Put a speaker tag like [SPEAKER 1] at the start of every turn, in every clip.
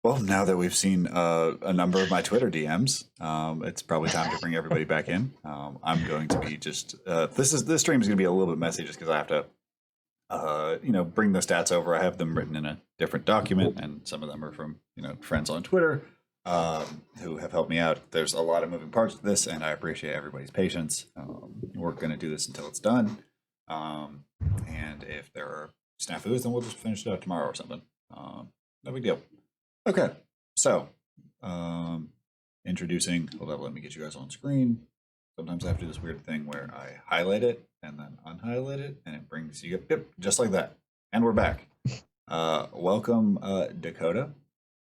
[SPEAKER 1] Well, now that we've seen a number of my Twitter DMs, it's probably time to bring everybody back in. I'm going to be just this stream is going to be a little bit messy just because I have to bring the stats over. I have them written in a different document, and some of them are from friends on Twitter who have helped me out. There's a lot of moving parts to this, and I appreciate everybody's patience. We're going to do this until it's done, and if there are snafus, then we'll just finish it out tomorrow or something. No big deal. Okay, so introducing. Hold up, let me get you guys on screen. Sometimes I have to do this weird thing where I highlight it and then unhighlight it, and it brings you up, just like that. And we're back. Welcome, Dakota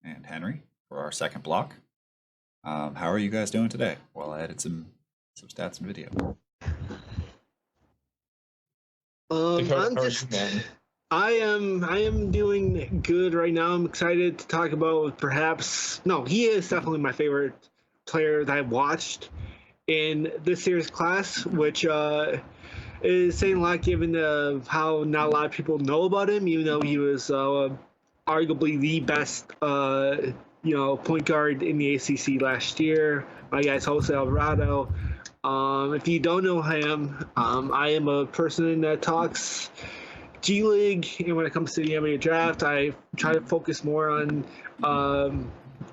[SPEAKER 1] and Henry, for our second block. How are you guys doing today? Well, I added some stats and video.
[SPEAKER 2] Dakota, I am doing good right now. I'm excited to talk about he is definitely my favorite player that I've watched in this year's class, which is saying a lot given how not a lot of people know about him, even though he was arguably the best point guard in the ACC last year. My guy's Jose Alvarado. If you don't know him, I am a person that talks G League, and when it comes to the NBA draft, I try to focus more on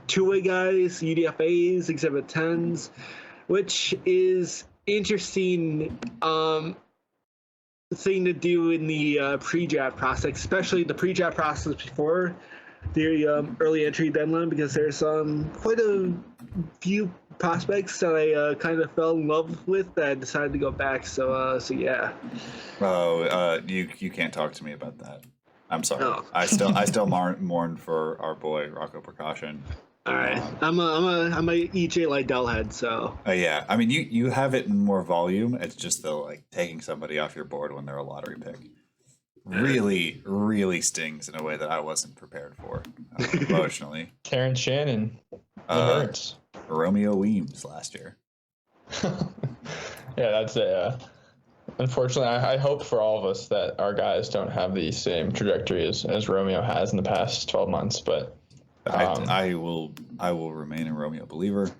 [SPEAKER 2] two-way guys, UDFAs, Exhibit 10s, which is interesting thing to do in the pre-draft process, especially the pre-draft process before the early entry deadline, because there's quite a few prospects that I kind of fell in love with that I decided to go back. So yeah.
[SPEAKER 1] Oh, you can't talk to me about that. I'm sorry.
[SPEAKER 2] Oh.
[SPEAKER 1] I still mourn for our boy Rocco Precaution.
[SPEAKER 2] All right, I'm a EJ Liddell head, so.
[SPEAKER 1] Yeah, I mean you have it in more volume. It's just the taking somebody off your board when they're a lottery pick really stings in a way that I wasn't prepared for emotionally.
[SPEAKER 3] Karen Shannon, hurts.
[SPEAKER 1] Romeo Weems last year.
[SPEAKER 3] Yeah, that's unfortunately, I hope for all of us that our guys don't have the same trajectory as Romeo has in the past 12 months, but
[SPEAKER 1] I will remain a Romeo believer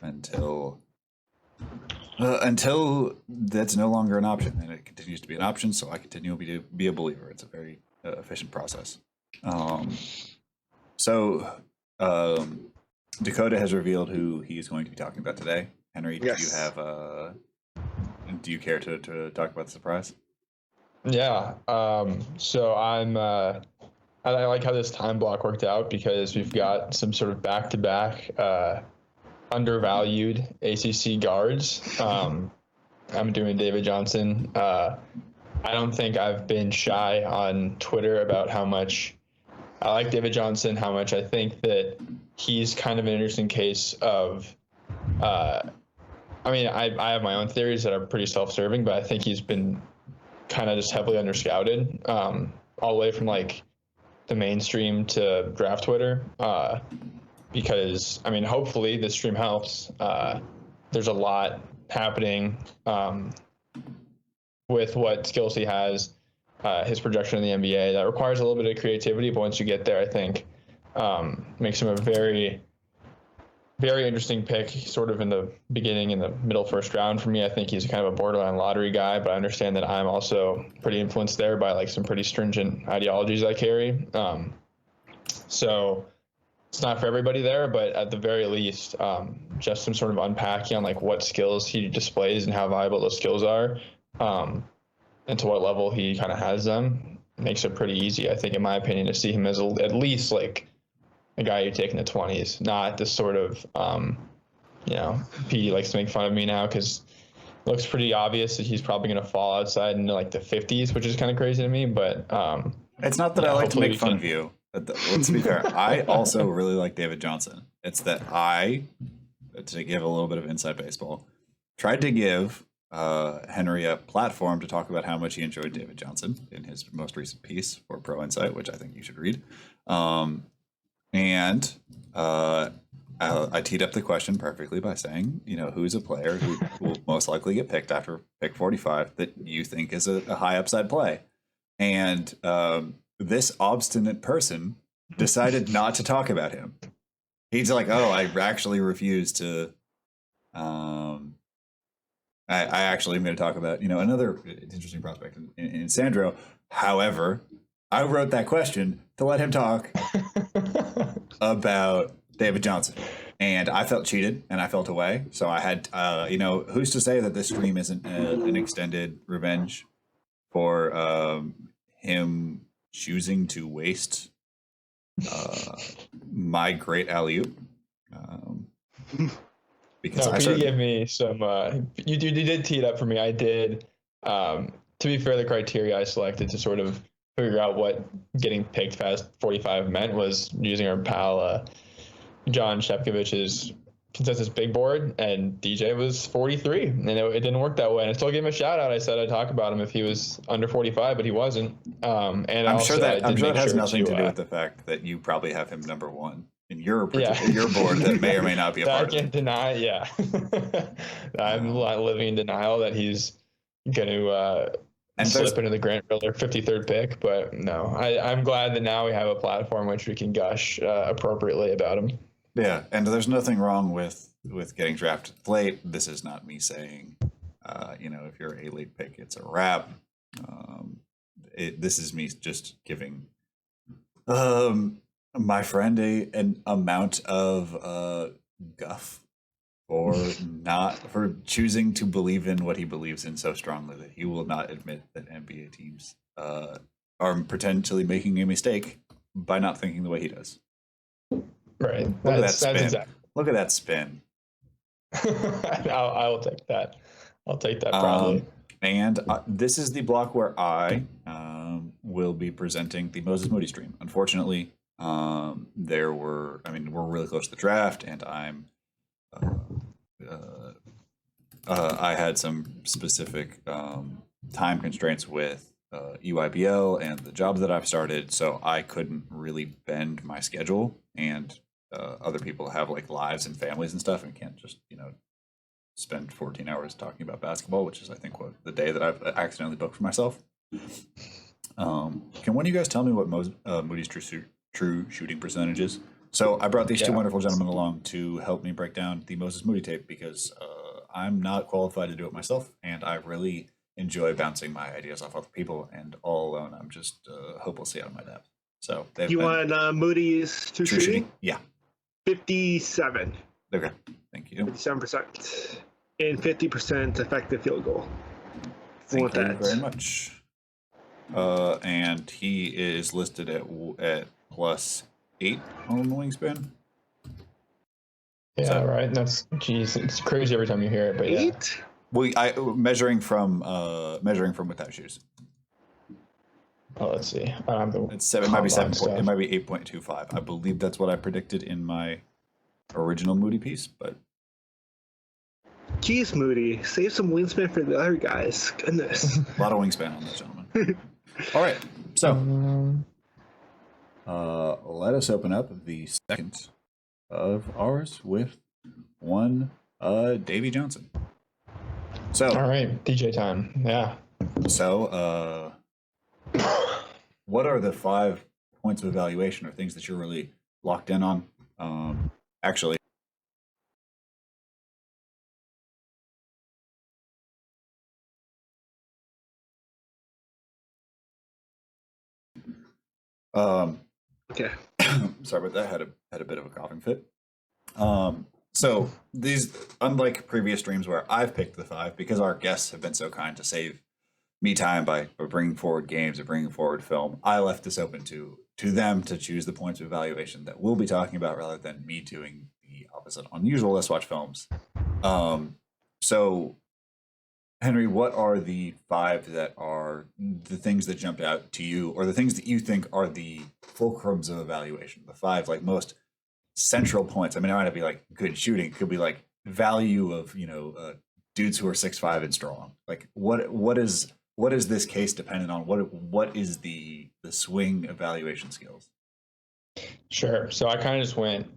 [SPEAKER 1] until that's no longer an option, and it continues to be an option. So I continue to be a believer. It's a very efficient process. Dakota has revealed who he is going to be talking about today. Henry,
[SPEAKER 2] yes.
[SPEAKER 1] Do you care to talk about the surprise?
[SPEAKER 3] Yeah. So I like how this time block worked out because we've got some sort of back-to-back undervalued ACC guards. I'm doing David Johnson. I don't think I've been shy on Twitter about how much I like David Johnson, how much I think that he's kind of an interesting case of I have my own theories that are pretty self-serving, but I think he's been kind of just heavily underscouted all the way from the mainstream to draft Twitter because hopefully this stream helps. There's a lot happening with what skills he has, his projection in the NBA that requires a little bit of creativity, but once you get there, I think makes him a very, very interesting pick, sort of in the beginning, in the middle first round for me. I think he's kind of a borderline lottery guy, but I understand that I'm also pretty influenced there by some pretty stringent ideologies I carry. So it's not for everybody there, but at the very least, just some sort of unpacking on what skills he displays and how valuable those skills are, and to what level he kind of has them makes it pretty easy, I think, in my opinion, to see him as at least a guy you take in the 20s, not this sort of, P likes to make fun of me now because it looks pretty obvious that he's probably going to fall outside into the 50s, which is kind of crazy to me. But
[SPEAKER 1] it's not that I like to make fun of you. Let's be fair. I also really like David Johnson. It's that to give a little bit of inside baseball, tried to give Henry a platform to talk about how much he enjoyed David Johnson in his most recent piece for Pro Insight, which I think you should read. And I teed up the question perfectly by saying, who's a player who will most likely get picked after pick 45 that you think is a high upside play? And this obstinate person decided not to talk about him. He's like, oh, I actually refuse to. I actually am going to talk about, another interesting prospect in Sandro. However, I wrote that question to let him talk about David Johnson. And I felt cheated and I felt away. So I had, who's to say that this stream isn't an extended revenge for him choosing to waste my great alley-oop. Because
[SPEAKER 3] no, you gave me some. You did tee it up for me. I did. To be fair, the criteria I selected to sort of figure out what getting picked past 45 meant was using our pal John Shepkovich's consensus big board, and DJ was 43, and it didn't work that way. And I still gave him a shout out. I said I'd talk about him if he was under 45, but he wasn't. And
[SPEAKER 1] I'm sure that has nothing to do with the fact that you probably have him number one in your board that may or may not be a part of it.
[SPEAKER 3] I can't deny, yeah. I'm living in denial that he's going to slip into the Grant Miller 53rd pick, but no. I'm glad that now we have a platform which we can gush appropriately about him.
[SPEAKER 1] Yeah, and there's nothing wrong with getting drafted late. This is not me saying, if you're a late pick, it's a wrap. This is me just giving my friend an amount of guff for choosing to believe in what he believes in so strongly that he will not admit that NBA teams are potentially making a mistake by not thinking the way he does.
[SPEAKER 3] Right.
[SPEAKER 1] Look at that spin. Exactly. Look at that spin.
[SPEAKER 3] I will take that. I'll take that proudly.
[SPEAKER 1] And this is the block where I will be presenting the Moses Moody stream. Unfortunately, we're really close to the draft, and I had some specific time constraints with EYBL and the jobs that I've started, so I couldn't really bend my schedule, and other people have like lives and families and stuff and can't just spend 14 hours talking about basketball, which is I think the day that I've accidentally booked for myself. Can one of you guys tell me what Moody's true shooting percentage is? So I brought these two wonderful gentlemen along to help me break down the Moses Moody tape because I'm not qualified to do it myself, and I really enjoy bouncing my ideas off other people, and all alone I'm just hopelessly out of my depth. So
[SPEAKER 2] you want Moody's true shooting?
[SPEAKER 1] Yeah.
[SPEAKER 2] 57.
[SPEAKER 1] Okay, thank you.
[SPEAKER 2] 57% and 50% effective field goal.
[SPEAKER 1] Thank you very much. And he is listed at +8 on the wingspan.
[SPEAKER 3] Yeah, right. It's crazy every time you hear it, but
[SPEAKER 2] 8?
[SPEAKER 3] Yeah.
[SPEAKER 1] Well, measuring from without shoes.
[SPEAKER 3] Oh, let's see.
[SPEAKER 1] It's 7. It might be 7. It might be 8.25. I believe that's what I predicted in my original Moody piece, but.
[SPEAKER 2] Jeez, Moody, save some wingspan for the other guys. Goodness.
[SPEAKER 1] A lot of wingspan on that gentleman. All right, so let us open up the second of ours with one Davy Johnson. So
[SPEAKER 3] all right, DJ time. Yeah.
[SPEAKER 1] So what are the 5 points of evaluation or things that you're really locked in on? Actually.
[SPEAKER 2] Okay.
[SPEAKER 1] Sorry about that. Had a bit of a coughing fit. So these, unlike previous streams where I've picked the 5, because our guests have been so kind to save me time by bringing forward games or bringing forward film, I left this open to them to choose the points of evaluation that we'll be talking about rather than me doing the opposite on usual Let's Watch Films. So Henry, what are the 5 that are the things that jumped out to you, or the things that you think are the fulcrums of evaluation? The 5 like most central points. I mean, it might not be like good shooting; it could be like value of dudes who are 6'5" and strong. Like what is this case dependent on? What is the swing evaluation skills?
[SPEAKER 3] Sure. So I kind of just went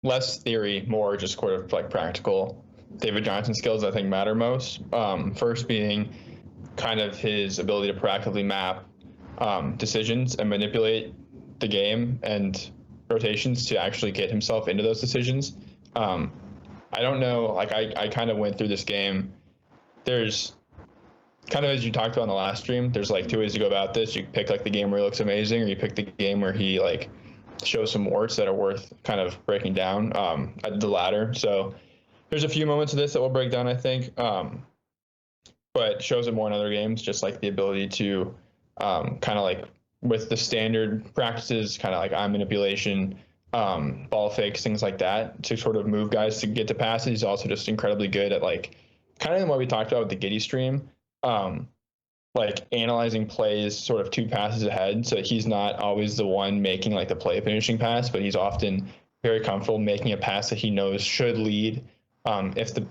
[SPEAKER 3] less theory, more just sort of like practical. David Johnson skills I think matter most. First being kind of his ability to proactively map decisions and manipulate the game and rotations to actually get himself into those decisions. I don't know, like I kind of went through this game. There's kind of, as you talked about in the last stream, there's like two ways to go about this. You pick like the game where he looks amazing, or you pick the game where he like shows some warts that are worth kind of breaking down. The latter. So there's a few moments of this that we'll break down, I think, but shows it more in other games, just like the ability to kind of like with the standard practices, kind of like eye manipulation, ball fakes, things like that, to sort of move guys to get to passes. He's also just incredibly good at like kind of what we talked about with the Giddy stream, like analyzing plays sort of two passes ahead. So he's not always the one making like the play finishing pass, but he's often very comfortable making a pass that he knows should lead, if the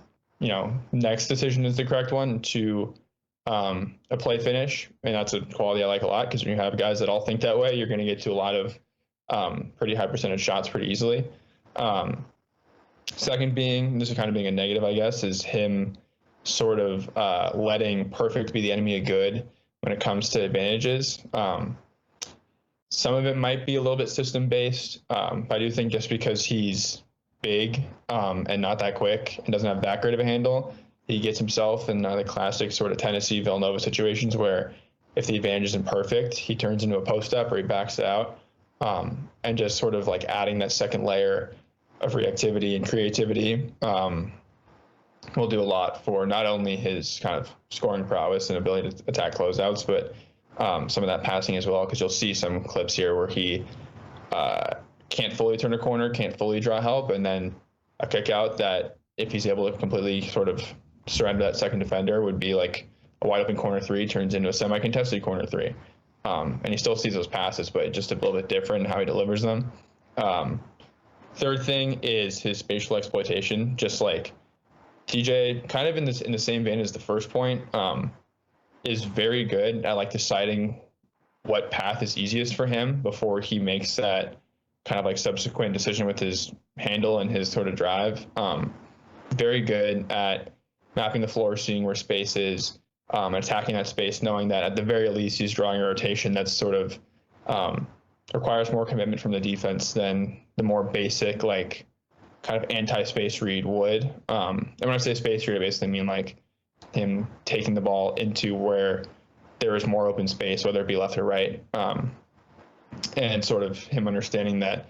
[SPEAKER 3] next decision is the correct one, to a play finish. And that's a quality I like a lot, because when you have guys that all think that way, you're going to get to a lot of pretty high percentage shots pretty easily. Second being, this is kind of being a negative, I guess, is him sort of letting perfect be the enemy of good when it comes to advantages. Some of it might be a little bit system based, but I do think just because he's big and not that quick and doesn't have that great of a handle, he gets himself in the classic sort of Tennessee Villanova situations where if the advantage isn't perfect, he turns into a post up or he backs it out, and just sort of like adding that second layer of reactivity and creativity will do a lot for not only his kind of scoring prowess and ability to attack closeouts, but some of that passing as well, because you'll see some clips here where he can't fully turn a corner, can't fully draw help, and then a kick out that, if he's able to completely sort of surrender that second defender, would be like a wide open corner three turns into a semi-contested corner three. And he still sees those passes, but just a little bit different in how he delivers them. Third thing is his spatial exploitation. Just like DJ, kind of in the same vein as the first point, is very good at like deciding what path is easiest for him before he makes that kind of like subsequent decision with his handle and his sort of drive. Very good at mapping the floor, seeing where space is, attacking that space, knowing that at the very least he's drawing a rotation that's sort of requires more commitment from the defense than the more basic, like kind of anti-space read would. And when I say space read, I basically mean like him taking the ball into where there is more open space, whether it be left or right. And sort of him understanding that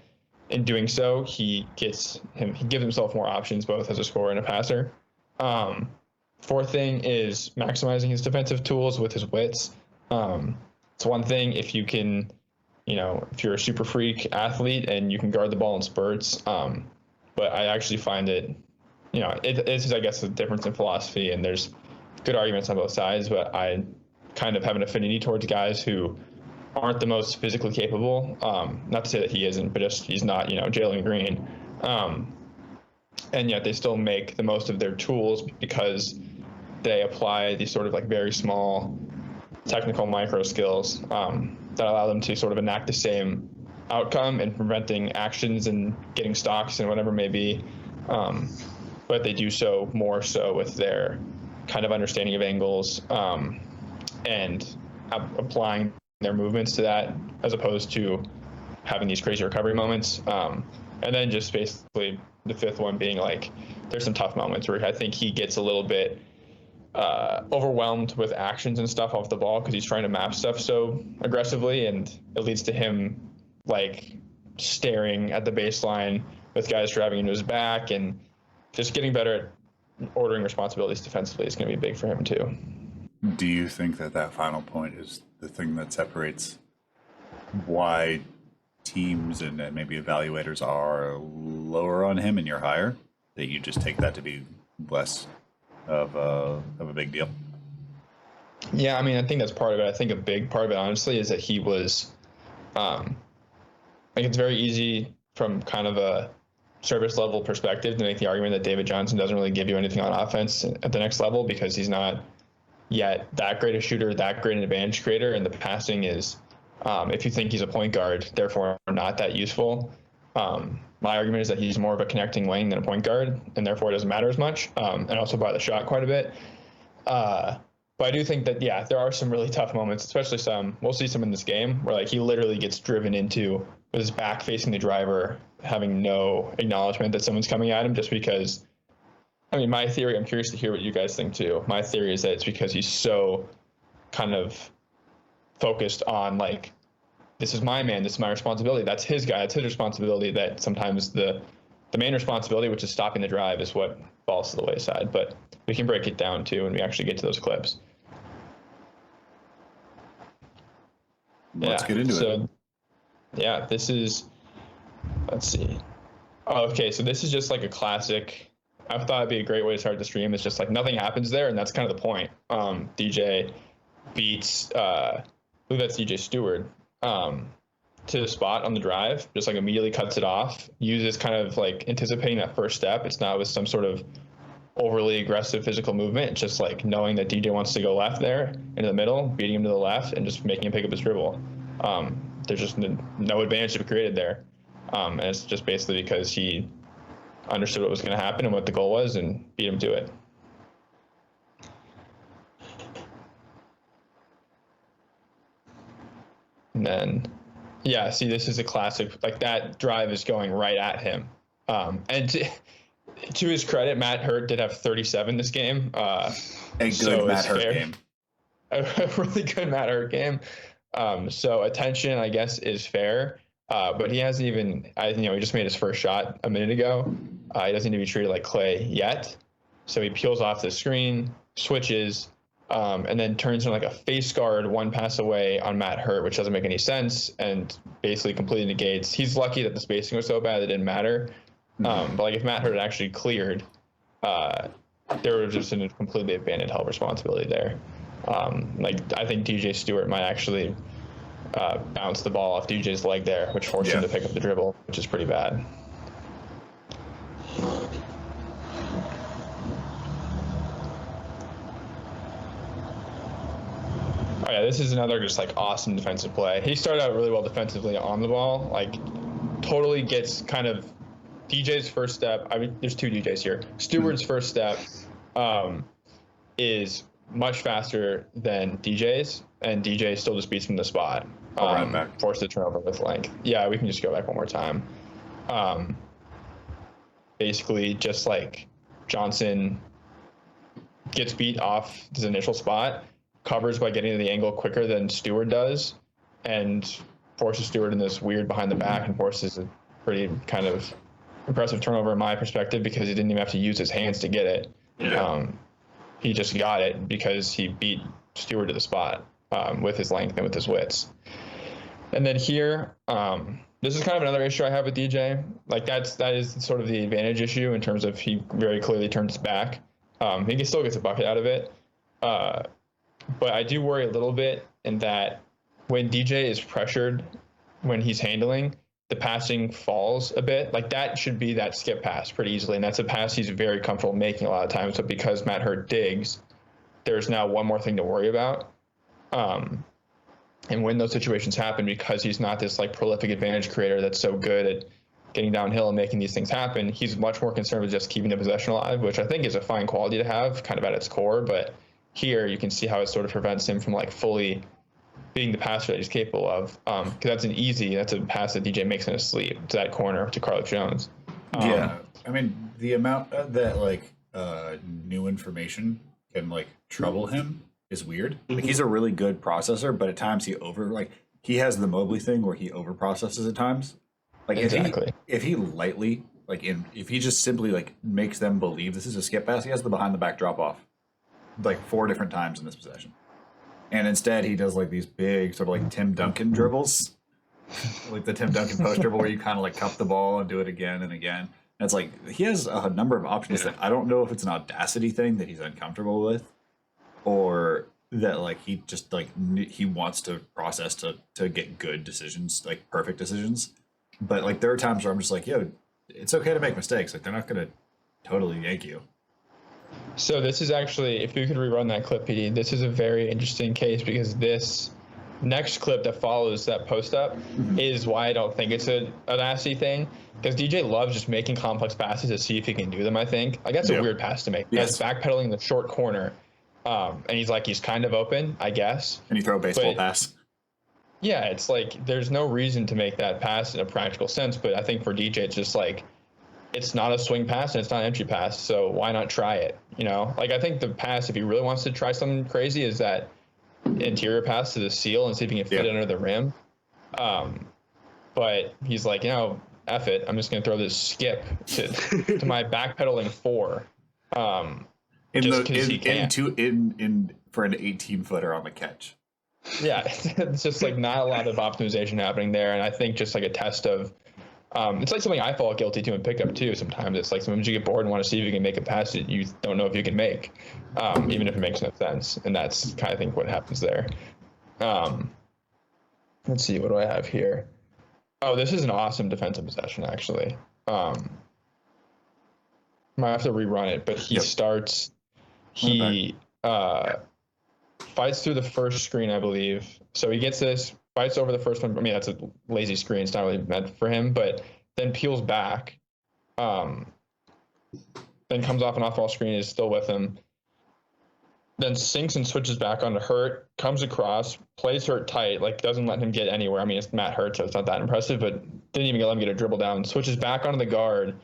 [SPEAKER 3] in doing so, he gives himself more options, both as a scorer and a passer. Fourth thing is maximizing his defensive tools with his wits. It's one thing if you can, if you're a super freak athlete and you can guard the ball in spurts. But I actually find it, it's, I guess, a difference in philosophy, and there's good arguments on both sides, but I kind of have an affinity towards guys who aren't the most physically capable. Not to say that he isn't, but just he's not, Jalen Green. And yet they still make the most of their tools because they apply these sort of like very small technical micro skills that allow them to sort of enact the same outcome and preventing actions and getting stocks and whatever it may be. But they do so more so with their kind of understanding of angles and applying their movements to that, as opposed to having these crazy recovery moments. And then just basically the fifth one being like, there's some tough moments where I think he gets a little bit overwhelmed with actions and stuff off the ball because he's trying to map stuff so aggressively, and it leads to him like staring at the baseline with guys driving into his back, and just getting better at ordering responsibilities defensively is going to be big for him too.
[SPEAKER 1] Do you think that final point is the thing that separates why teams and maybe evaluators are lower on him and you're higher? That you just take that to be less of a big deal?
[SPEAKER 3] Yeah, I mean, I think that's part of it. I think a big part of it, honestly, is that he was, like, it's very easy from kind of a service level perspective to make the argument that David Johnson doesn't really give you anything on offense at the next level because he's not yet that great a shooter, that great an advantage creator, and the passing is, if you think he's a point guard, therefore not that useful. My argument is that he's more of a connecting wing than a point guard, and therefore it doesn't matter as much, and also by the shot quite a bit. But I do think that, yeah, there are some really tough moments, especially we'll see some in this game where like he literally gets driven into with his back facing the driver, having no acknowledgement that someone's coming at him just because. I mean, my theory, I'm curious to hear what you guys think too. My theory is that it's because he's so kind of focused on like, this is my man, this is my responsibility. That's his guy, that's his responsibility, that sometimes the main responsibility, which is stopping the drive, is what falls to the wayside. But we can break it down too when we actually get to those clips.
[SPEAKER 1] Let's get into it.
[SPEAKER 3] Yeah, this is, let's see. Oh, okay, so this is just like a classic. I thought it'd be a great way to start the stream. It's just like nothing happens there, and that's kind of the point. DJ beats, I believe that's DJ Stewart, to the spot on the drive, just like immediately cuts it off, uses kind of like anticipating that first step. It's not with some sort of overly aggressive physical movement. It's just like knowing that DJ wants to go left there into the middle, beating him to the left, and just making him pick up his dribble. There's just no advantage to be created there. And it's just basically because he understood what was going to happen and what the goal was and beat him to it. And then, yeah, see, this is a classic. Like that drive is going right at him. And to his credit, Matt Hurt did have 37 this game.
[SPEAKER 1] A good Matt Hurt game.
[SPEAKER 3] A really good Matt Hurt game. So attention, I guess, is fair. But he hasn't even, he just made his first shot a minute ago. He doesn't need to be treated like clay yet. So he peels off the screen, switches, and then turns into like a face guard one pass away on Matt Hurt, which doesn't make any sense and basically completely negates. He's lucky that the spacing was so bad it didn't matter. But like if Matt Hurt had actually cleared, there was just a completely abandoned help responsibility there. Like I think DJ Stewart might actually bounce the ball off DJ's leg there, which forced him to pick up the dribble, which is pretty bad. Oh yeah, this is another just like awesome defensive play. He started out really well defensively on the ball, like totally gets kind of DJ's first step. I mean, there's two DJs here. Stewart's first step is much faster than DJ's, and DJ still just beats him the spot. Forced the turnover with length. Yeah, we can just go back one more time. Basically, just like Johnson gets beat off his initial spot, covers by getting to the angle quicker than Stewart does, and forces Stewart in this weird behind the back and forces a pretty kind of impressive turnover in my perspective because he didn't even have to use his hands to get it. Yeah. He just got it because he beat Stewart to the spot with his length and with his wits. And then here, this is kind of another issue I have with DJ. Like that is sort of the advantage issue in terms of he very clearly turns back. He still gets a bucket out of it. But I do worry a little bit in that when DJ is pressured, when he's handling, the passing falls a bit. Like that should be that skip pass pretty easily. And that's a pass he's very comfortable making a lot of times. But because Matt Hurt digs, there's now one more thing to worry about. And when those situations happen, because he's not this like prolific advantage creator that's so good at getting downhill and making these things happen, he's much more concerned with just keeping the possession alive, which I think is a fine quality to have kind of at its core. But here you can see how it sort of prevents him from like fully being the passer that he's capable of. Because that's a pass that DJ makes in his sleep to that corner to Carlos Jones.
[SPEAKER 1] Yeah. I mean, the amount that like new information can like trouble him is weird. Like he's a really good processor, but at times he has the Mobley thing where he over processes at times. Like exactly. If he lightly if he just simply like makes them believe this is a skip pass, he has the behind the back drop off like 4 different times in this possession. And instead he does like these big sort of like Tim Duncan dribbles. Like the Tim Duncan post dribble where you kind of like cup the ball and do it again and again. And it's like he has a number of options that I don't know if it's an audacity thing that he's uncomfortable with, or that like he just like he wants to process to get good decisions, like perfect decisions. But like there are times where I'm just like, yo, it's okay to make mistakes. Like they're not gonna totally yank you.
[SPEAKER 3] So this is actually, if you could rerun that clip, PD, this is a very interesting case because this next clip that follows that post up is why I don't think it's an audacity thing. Because DJ loves just making complex passes to see if he can do them, I think. Like that's a weird pass to make. Yes. That's backpedaling in the short corner. And he's kind of open, I guess.
[SPEAKER 1] And you throw a baseball
[SPEAKER 3] But
[SPEAKER 1] pass.
[SPEAKER 3] yeah, it's like there's no reason to make that pass in a practical sense. But I think for DJ, it's just like it's not a swing pass and it's not an entry pass. So why not try it? You know, like I think the pass, if he really wants to try something crazy, is that interior pass to the seal and see if he can fit it under the rim. But he's like, F it. I'm just going to throw this skip to my backpedaling 4. Just because he can.
[SPEAKER 1] For an 18-footer on the catch.
[SPEAKER 3] Yeah, it's just like not a lot of optimization happening there. And I think just like a test of, it's like something I fall guilty to in pickup too. Sometimes it's like sometimes you get bored and want to see if you can make a pass that you don't know if you can make, even if it makes no sense. And that's kind of, I think, what happens there. Let's see, what do I have here? Oh, this is an awesome defensive possession, actually. Might have to rerun it, but he starts. He fights through the first screen, I believe. So he gets this, fights over the first one. I mean, that's a lazy screen. It's not really meant for him, but then peels back. Then comes off an off-ball screen, is still with him. Then sinks and switches back onto Hurt, comes across, plays Hurt tight, like doesn't let him get anywhere. I mean, it's Matt Hurt, so it's not that impressive, but didn't even let him get a dribble down. Switches back onto the guard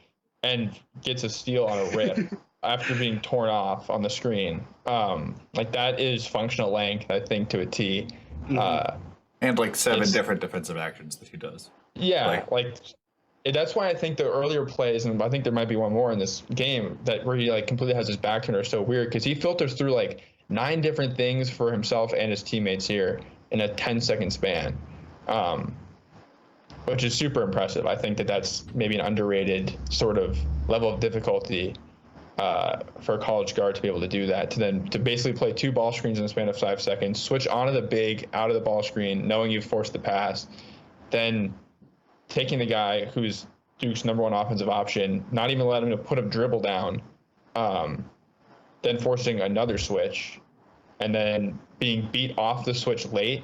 [SPEAKER 3] and gets a steal on a rip after being torn off on the screen. Like that is functional length, I think, to a T.
[SPEAKER 1] And like 7 different defensive actions that he does.
[SPEAKER 3] Yeah, that's why I think the earlier plays, and I think there might be one more in this game, that where he like completely has his back turned, are so weird because he filters through like 9 different things for himself and his teammates here in a 10-second span, which is super impressive. I think that's maybe an underrated sort of level of difficulty for a college guard to be able to do that, to basically play 2 ball screens in the span of 5 seconds, switch onto the big, out of the ball screen, knowing you've forced the pass, then taking the guy who's Duke's number 1 offensive option, not even letting him to put a dribble down, then forcing another switch, and then being beat off the switch late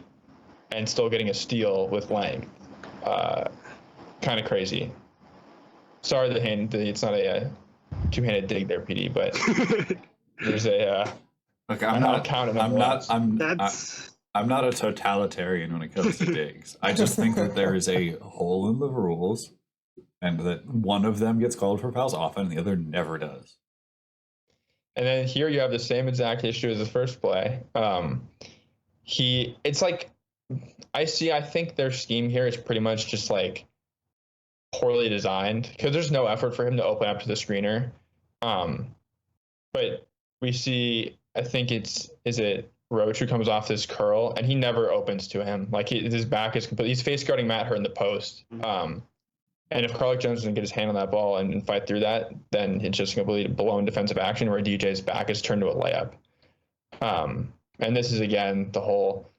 [SPEAKER 3] and still getting a steal with length. Kind of crazy. Sorry, it's not a two-handed dig there, PD, but there's a.
[SPEAKER 1] Look, I'm not a totalitarian when it comes to digs. I just think that there is a hole in the rules, and that one of them gets called for fouls often, and the other never does.
[SPEAKER 3] And then here you have the same exact issue as the first play. It's like, I think their scheme here is pretty much just like poorly designed because there's no effort for him to open up to the screener. But we see, I think is it Roach who comes off this curl, and he never opens to him. Like his back is complete. He's face guarding Matt Hurt in the post. And if Carlick Jones doesn't get his hand on that ball and fight through that, then it's just a completely blown defensive action where DJ's back is turned to a layup. And this is, again, the whole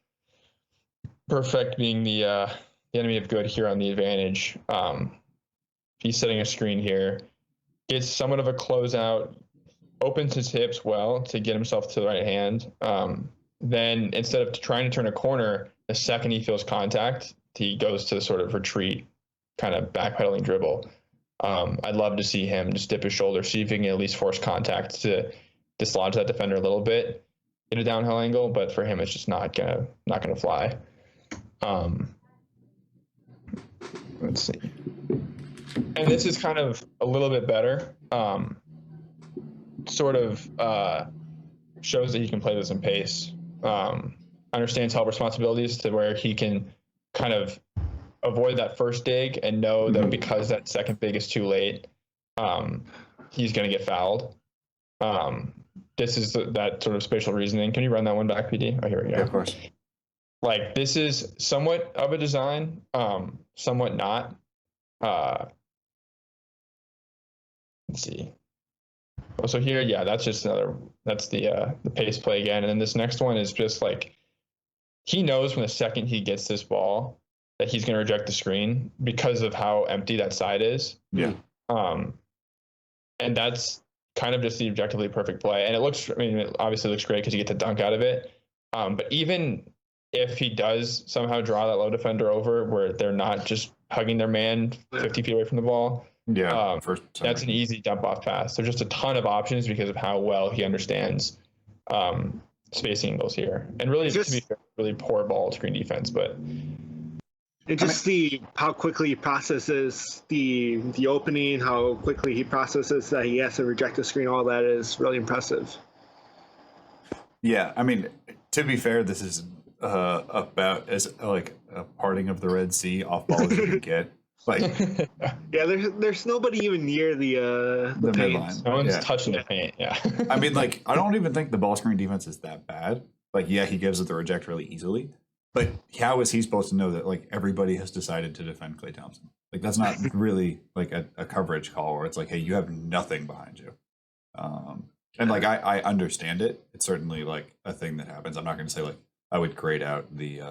[SPEAKER 3] perfect being the enemy of good here on the advantage. He's setting a screen here, gets somewhat of a closeout, opens his hips well to get himself to the right hand. Then instead of trying to turn a corner, the second he feels contact, he goes to sort of retreat, kind of backpedaling dribble. I'd love to see him just dip his shoulder, see if he can at least force contact to dislodge that defender a little bit in a downhill angle, but for him it's just not gonna fly. Let's see. And this is kind of a little bit better. Sort of shows that he can play with some pace. Understands help responsibilities to where he can kind of avoid that first dig and know that because that second dig is too late, he's going to get fouled. This is that sort of spatial reasoning. Can you run that one back, PD? Oh, here we go.
[SPEAKER 1] Yeah, of course.
[SPEAKER 3] Like, this is somewhat of a design, somewhat not. Let's see. Oh, so here, yeah, that's the pace play again. And then this next one is just like, he knows from the second he gets this ball that he's going to reject the screen because of how empty that side is.
[SPEAKER 1] Yeah.
[SPEAKER 3] And that's kind of just the objectively perfect play. And it obviously looks great because you get the dunk out of it. But even if he does somehow draw that low defender over where they're not just hugging their man 50 feet away from the ball, that's an easy dump off pass. There's just a ton of options because of how well he understands spacing angles here, and really,
[SPEAKER 2] Just-
[SPEAKER 3] to be fair, really poor ball screen defense. But
[SPEAKER 2] And just how quickly he processes the opening, how quickly he processes that he has to reject the screen, all that is really impressive.
[SPEAKER 1] Yeah, I mean, to be fair, this is about as like a parting of the Red Sea off ball as you can get. Like,
[SPEAKER 2] Yeah, there's nobody even near the paint.
[SPEAKER 1] midline.
[SPEAKER 3] no one's
[SPEAKER 1] Yeah.
[SPEAKER 3] touching the paint. Yeah.
[SPEAKER 1] I mean, like, I don't even think the ball screen defense is that bad. Like, yeah, he gives it the reject really easily. But how is he supposed to know that, like, everybody has decided to defend Klay Thompson? Like, that's not really, like, a coverage call where it's like, hey, you have nothing behind you. And, like, I understand it. It's certainly, like, a thing that happens. I'm not going to say, like, I would grade out the,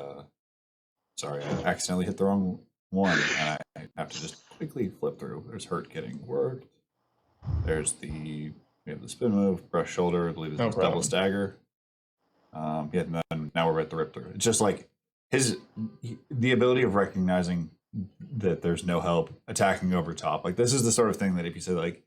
[SPEAKER 1] sorry, I accidentally hit the wrong one. And I have to just quickly flip through. There's Hurt getting worked. There's we have the spin move, brush shoulder, I believe it's
[SPEAKER 3] No
[SPEAKER 1] double stagger. Yeah, and then now we're at the rip through. It's just like the ability of recognizing that there's no help, attacking over top. Like, this is the sort of thing that if you say, like,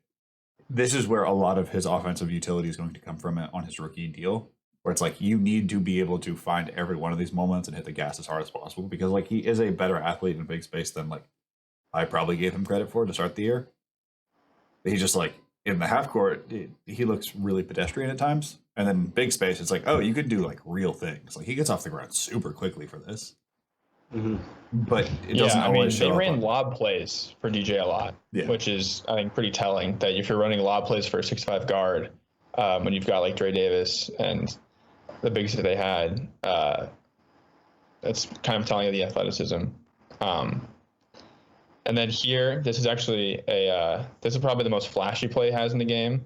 [SPEAKER 1] this is where a lot of his offensive utility is going to come from on his rookie deal, where it's like, you need to be able to find every one of these moments and hit the gas as hard as possible, because, like, he is a better athlete in big space than, like, I probably gave him credit for to start the year. He's just, like, in the half court, he looks really pedestrian at times. And then big space, it's like, oh, you could do, like, real things. Like, he gets off the ground super quickly for this.
[SPEAKER 2] Mm-hmm.
[SPEAKER 1] But it doesn't always show
[SPEAKER 3] they
[SPEAKER 1] up
[SPEAKER 3] ran
[SPEAKER 1] on-
[SPEAKER 3] lob plays for DJ a lot, which is, I think, pretty telling that if you're running lob plays for a 6'5" guard, when you've got, like, Dre Davis and the bigs that they had, that's kind of telling you the athleticism. And then here, this is actually this is probably the most flashy play he has in the game.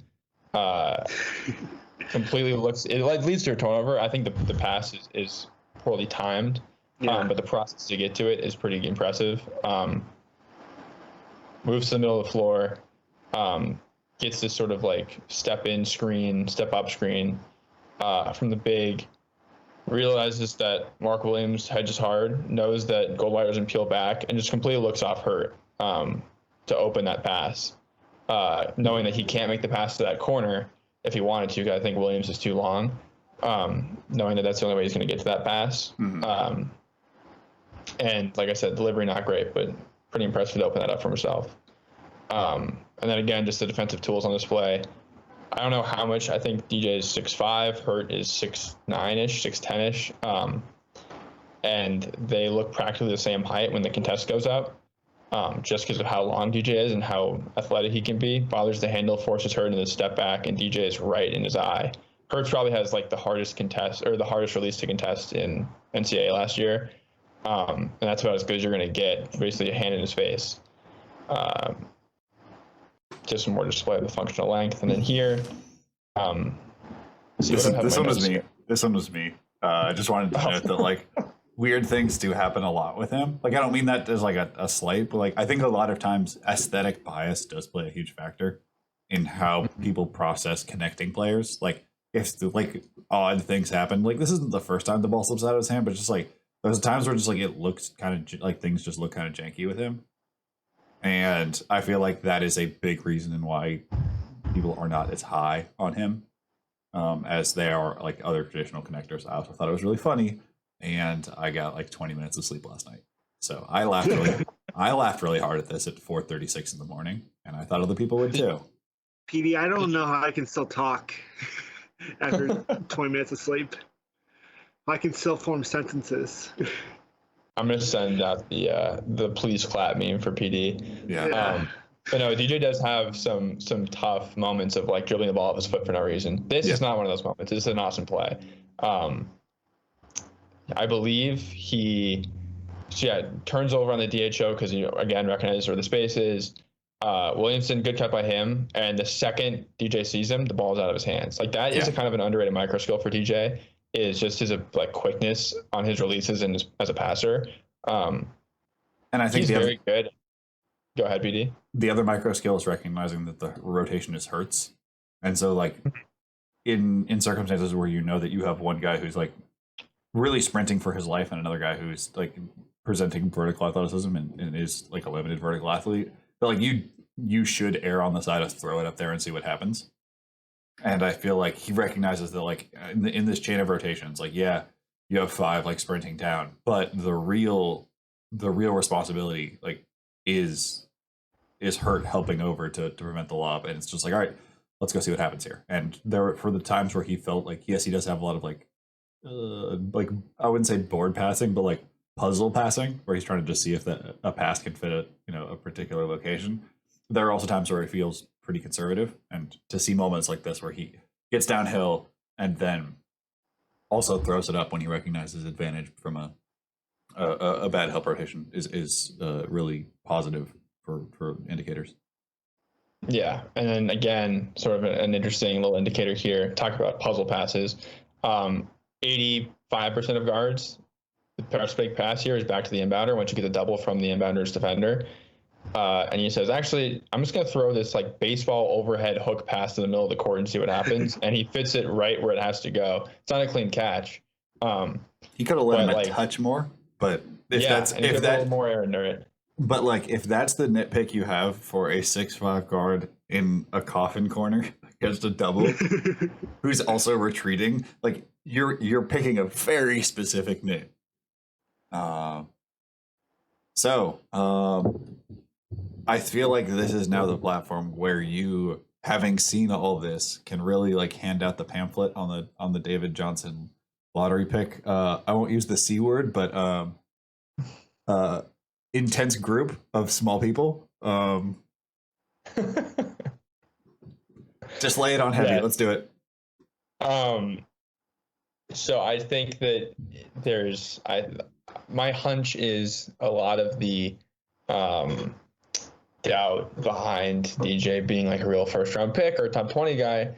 [SPEAKER 3] Completely leads to a turnover. I think the pass is poorly timed, but the process to get to it is pretty impressive. Moves to the middle of the floor, gets this sort of like step up screen from the big. Realizes that Mark Williams hedges hard, knows that Goldwire doesn't peel back, and just completely looks off Hurt to open that pass, knowing that he can't make the pass to that corner if he wanted to, because I think Williams is too long, knowing that that's the only way he's going to get to that pass.
[SPEAKER 1] Mm-hmm.
[SPEAKER 3] And like I said, delivery not great, but pretty impressive to open that up for himself. And then again, just the defensive tools on display. I don't know how much. I think DJ is 6'5", Hurt is 6'9"-ish, 6'10"-ish. And they look practically the same height when the contest goes up, just because of how long DJ is and how athletic he can be. Bothers the handle, forces Hurt into the step back, and DJ is right in his eye. Hurt probably has like the hardest contest, or the hardest release to contest in NCAA last year. And that's about as good as you're going to get, basically a hand in his face. Just some more display of the functional length. And then here,
[SPEAKER 1] this one was me. This one was me. I just wanted to note that, like, weird things do happen a lot with him. Like, I don't mean that as like a slight, but like, I think a lot of times aesthetic bias does play a huge factor in how people process connecting players. Like, if like odd things happen, like this isn't the first time the ball slips out of his hand, but just like there's times where just like it looks kind of like things just look kind of janky with him. And I feel like that is a big reason in why people are not as high on him as they are like other traditional connectors. I also thought it was really funny, and I got like 20 minutes of sleep last night. So I laughed really hard at this at 4:36 in the morning, and I thought other people would too.
[SPEAKER 2] PD, I don't know how I can still talk after 20 minutes of sleep. I can still form sentences.
[SPEAKER 3] I'm gonna send out the please clap meme for PD.
[SPEAKER 1] Yeah.
[SPEAKER 3] But no, DJ does have some tough moments of like dribbling the ball off his foot for no reason. This is not one of those moments. This is an awesome play. I believe he turns over on the DHO because he again recognizes where the space is. Williamson, good cut by him, and the second DJ sees him, the ball's out of his hands. Like that is a kind of an underrated micro skill for DJ. Is just his like quickness on his releases and as a passer. And
[SPEAKER 1] I think
[SPEAKER 3] he's very good. Go ahead, BD.
[SPEAKER 1] The other micro skill is recognizing that the rotation is Hurts, and so like in circumstances where you know that you have one guy who's like really sprinting for his life and another guy who's like presenting vertical athleticism and is like a limited vertical athlete, but like you should err on the side of throw it up there and see what happens. And I feel like he recognizes that, like, in this chain of rotations, like, yeah, you have 5 like sprinting down, but the real responsibility, like, is Hurt helping over to prevent the lob, and it's just like, all right, let's go see what happens here. And there, for the times where he felt like, yes, he does have a lot of like I wouldn't say board passing, but like puzzle passing, where he's trying to just see if a pass can fit a particular location. There are also times where he feels pretty conservative, and to see moments like this where he gets downhill and then also throws it up when he recognizes advantage from a bad help rotation is really positive for indicators.
[SPEAKER 3] Yeah, and then again, sort of an interesting little indicator here. Talk about puzzle passes. 85% of guards, the first big pass here is back to the inbounder once you get the double from the inbounder's defender. And he says, actually, I'm just going to throw this like baseball overhead hook pass to the middle of the court and see what happens. And he fits it right where it has to go. It's not a clean catch.
[SPEAKER 1] He could have let him a touch more, but if
[SPEAKER 3] yeah,
[SPEAKER 1] that's
[SPEAKER 3] and if
[SPEAKER 1] that,
[SPEAKER 3] a little more air under it.
[SPEAKER 1] But like, if that's the nitpick you have for a 6'5" guard in a coffin corner against a double, who's also retreating, like you're picking a very specific nit. I feel like this is now the platform where you, having seen all this, can really like hand out the pamphlet on the David Johnson lottery pick. I won't use the C word, but intense group of small people. Just lay it on heavy. Yeah. Let's do it.
[SPEAKER 3] So I think that my hunch is a lot of the doubt behind DJ being like a real first round pick or top 20 guy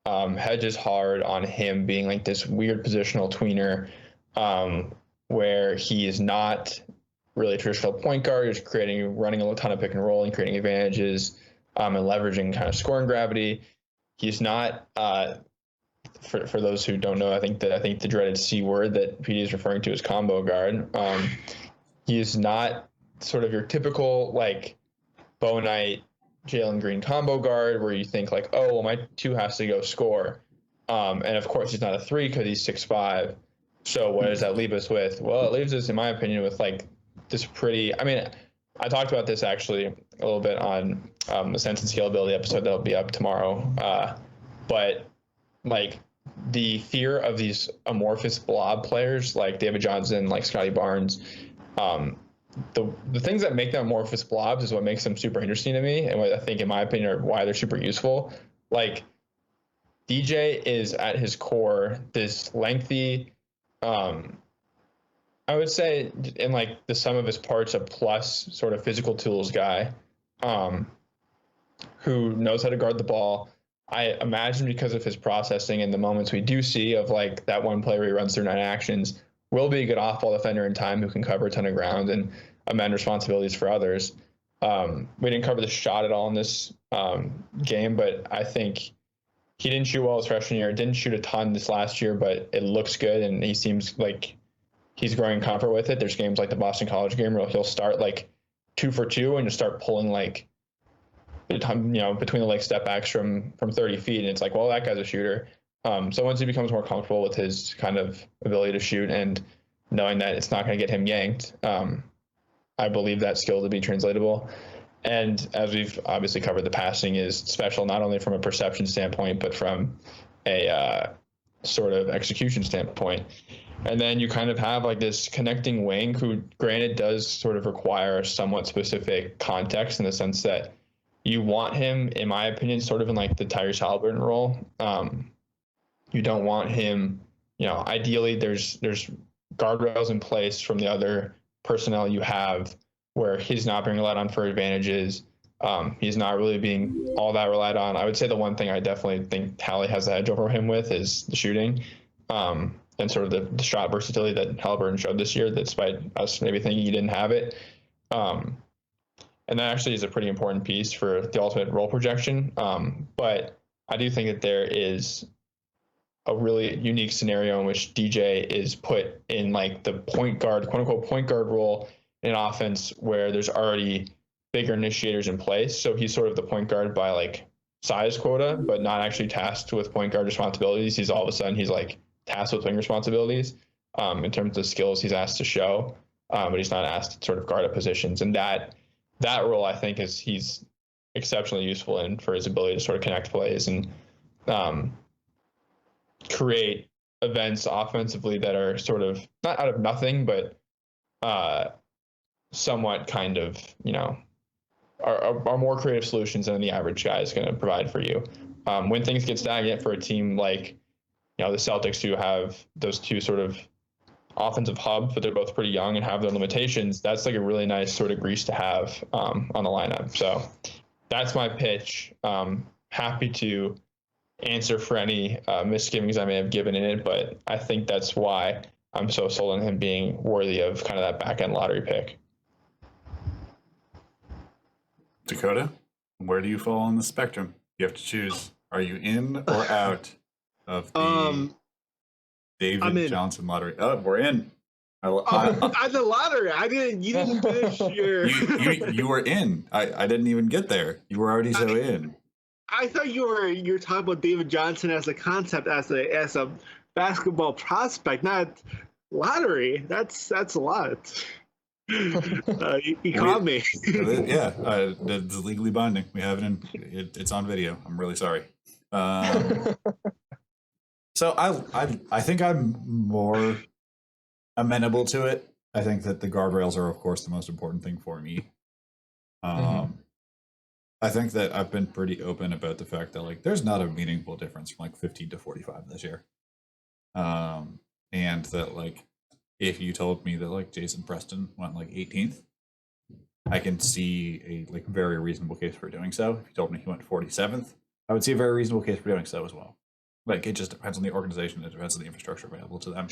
[SPEAKER 3] hedges hard on him being like this weird positional tweener where he is not really a traditional point guard, just running a ton of pick and roll and creating advantages and leveraging kind of scoring gravity. He's not for those who don't know, I think the dreaded C word that PD is referring to is combo guard. He is not sort of your typical like Bo Knight, Jalen Green combo guard where you think like, oh, well, my 2 has to go score. And of course he's not a 3 because he's 6'5". So what does that leave us with? Well, it leaves us, in my opinion, with like this pretty, I mean, I talked about this actually a little bit on the Sense and Scalability episode that'll be up tomorrow. But like the fear of these amorphous blob players like David Johnson, like Scotty Barnes, the things that make them amorphous blobs is what makes them super interesting to me, and what I think, in my opinion, are why they're super useful. Like DJ is at his core this lengthy, I would say in like the sum of his parts a plus sort of physical tools guy, who knows how to guard the ball. I imagine because of his processing and the moments we do see of like that one play where he runs through 9 actions, will be a good off-ball defender in time who can cover a ton of ground and amend responsibilities for others. We didn't cover the shot at all in this game, but I think he didn't shoot well his freshman year. Didn't shoot a ton this last year, but it looks good, and he seems like he's growing comfort with it. There's games like the Boston College game where he'll start like 2 for 2 and just start pulling like, between the leg step backs from 30 feet, and it's like, well, that guy's a shooter. So once he becomes more comfortable with his kind of ability to shoot and knowing that it's not going to get him yanked, I believe that skill to be translatable. And as we've obviously covered, the passing is special, not only from a perception standpoint, but from a sort of execution standpoint. And then you kind of have like this connecting wing who, granted, does sort of require a somewhat specific context in the sense that you want him, in my opinion, sort of in like the Tyrese Halliburton role. You don't want him, ideally there's guardrails in place from the other personnel you have where he's not being relied on for advantages. He's not really being all that relied on. I would say the one thing I definitely think Hallie has the edge over him with is the shooting, and sort of the shot versatility that Halliburton showed this year, despite us maybe thinking he didn't have it. And that actually is a pretty important piece for the ultimate role projection. But I do think that there is a really unique scenario in which DJ is put in like the point guard, quote unquote point guard role in an offense where there's already bigger initiators in place. So he's sort of the point guard by like size quota, but not actually tasked with point guard responsibilities. He's all of a sudden he's like tasked with wing responsibilities in terms of skills he's asked to show, but he's not asked to sort of guard up positions. And that role, I think, is he's exceptionally useful in for his ability to sort of connect plays and create events offensively that are sort of not out of nothing, but somewhat kind of, are more creative solutions than the average guy is going to provide for you. When things get stagnant for a team like, the Celtics, who have those two sort of offensive hubs, but they're both pretty young and have their limitations, that's like a really nice sort of grease to have on the lineup. So that's my pitch. Happy to answer for any misgivings I may have given in it, but I think that's why I'm so sold on him being worthy of kind of that back end lottery pick.
[SPEAKER 1] Dakota, where do you fall on the spectrum? You have to choose. Are you in or out of the David Johnson lottery? Oh, we're in.
[SPEAKER 2] On the lottery. You didn't finish your.
[SPEAKER 1] You were in. I didn't even get there. You were already so in.
[SPEAKER 2] I thought you were talking about David Johnson as a concept, as a basketball prospect, not lottery. That's a lot. You caught me.
[SPEAKER 1] Yeah, it's legally binding. We have it it's on video. I'm really sorry. So I think I'm more amenable to it. I think that the guardrails are, of course, the most important thing for me. I think that I've been pretty open about the fact that like there's not a meaningful difference from like 15 to 45 this year. And that like if you told me that like Jason Preston went like 18th, I can see a like very reasonable case for doing so. If you told me he went 47th, I would see a very reasonable case for doing so as well. Like it just depends on the organization, it depends on the infrastructure available to them.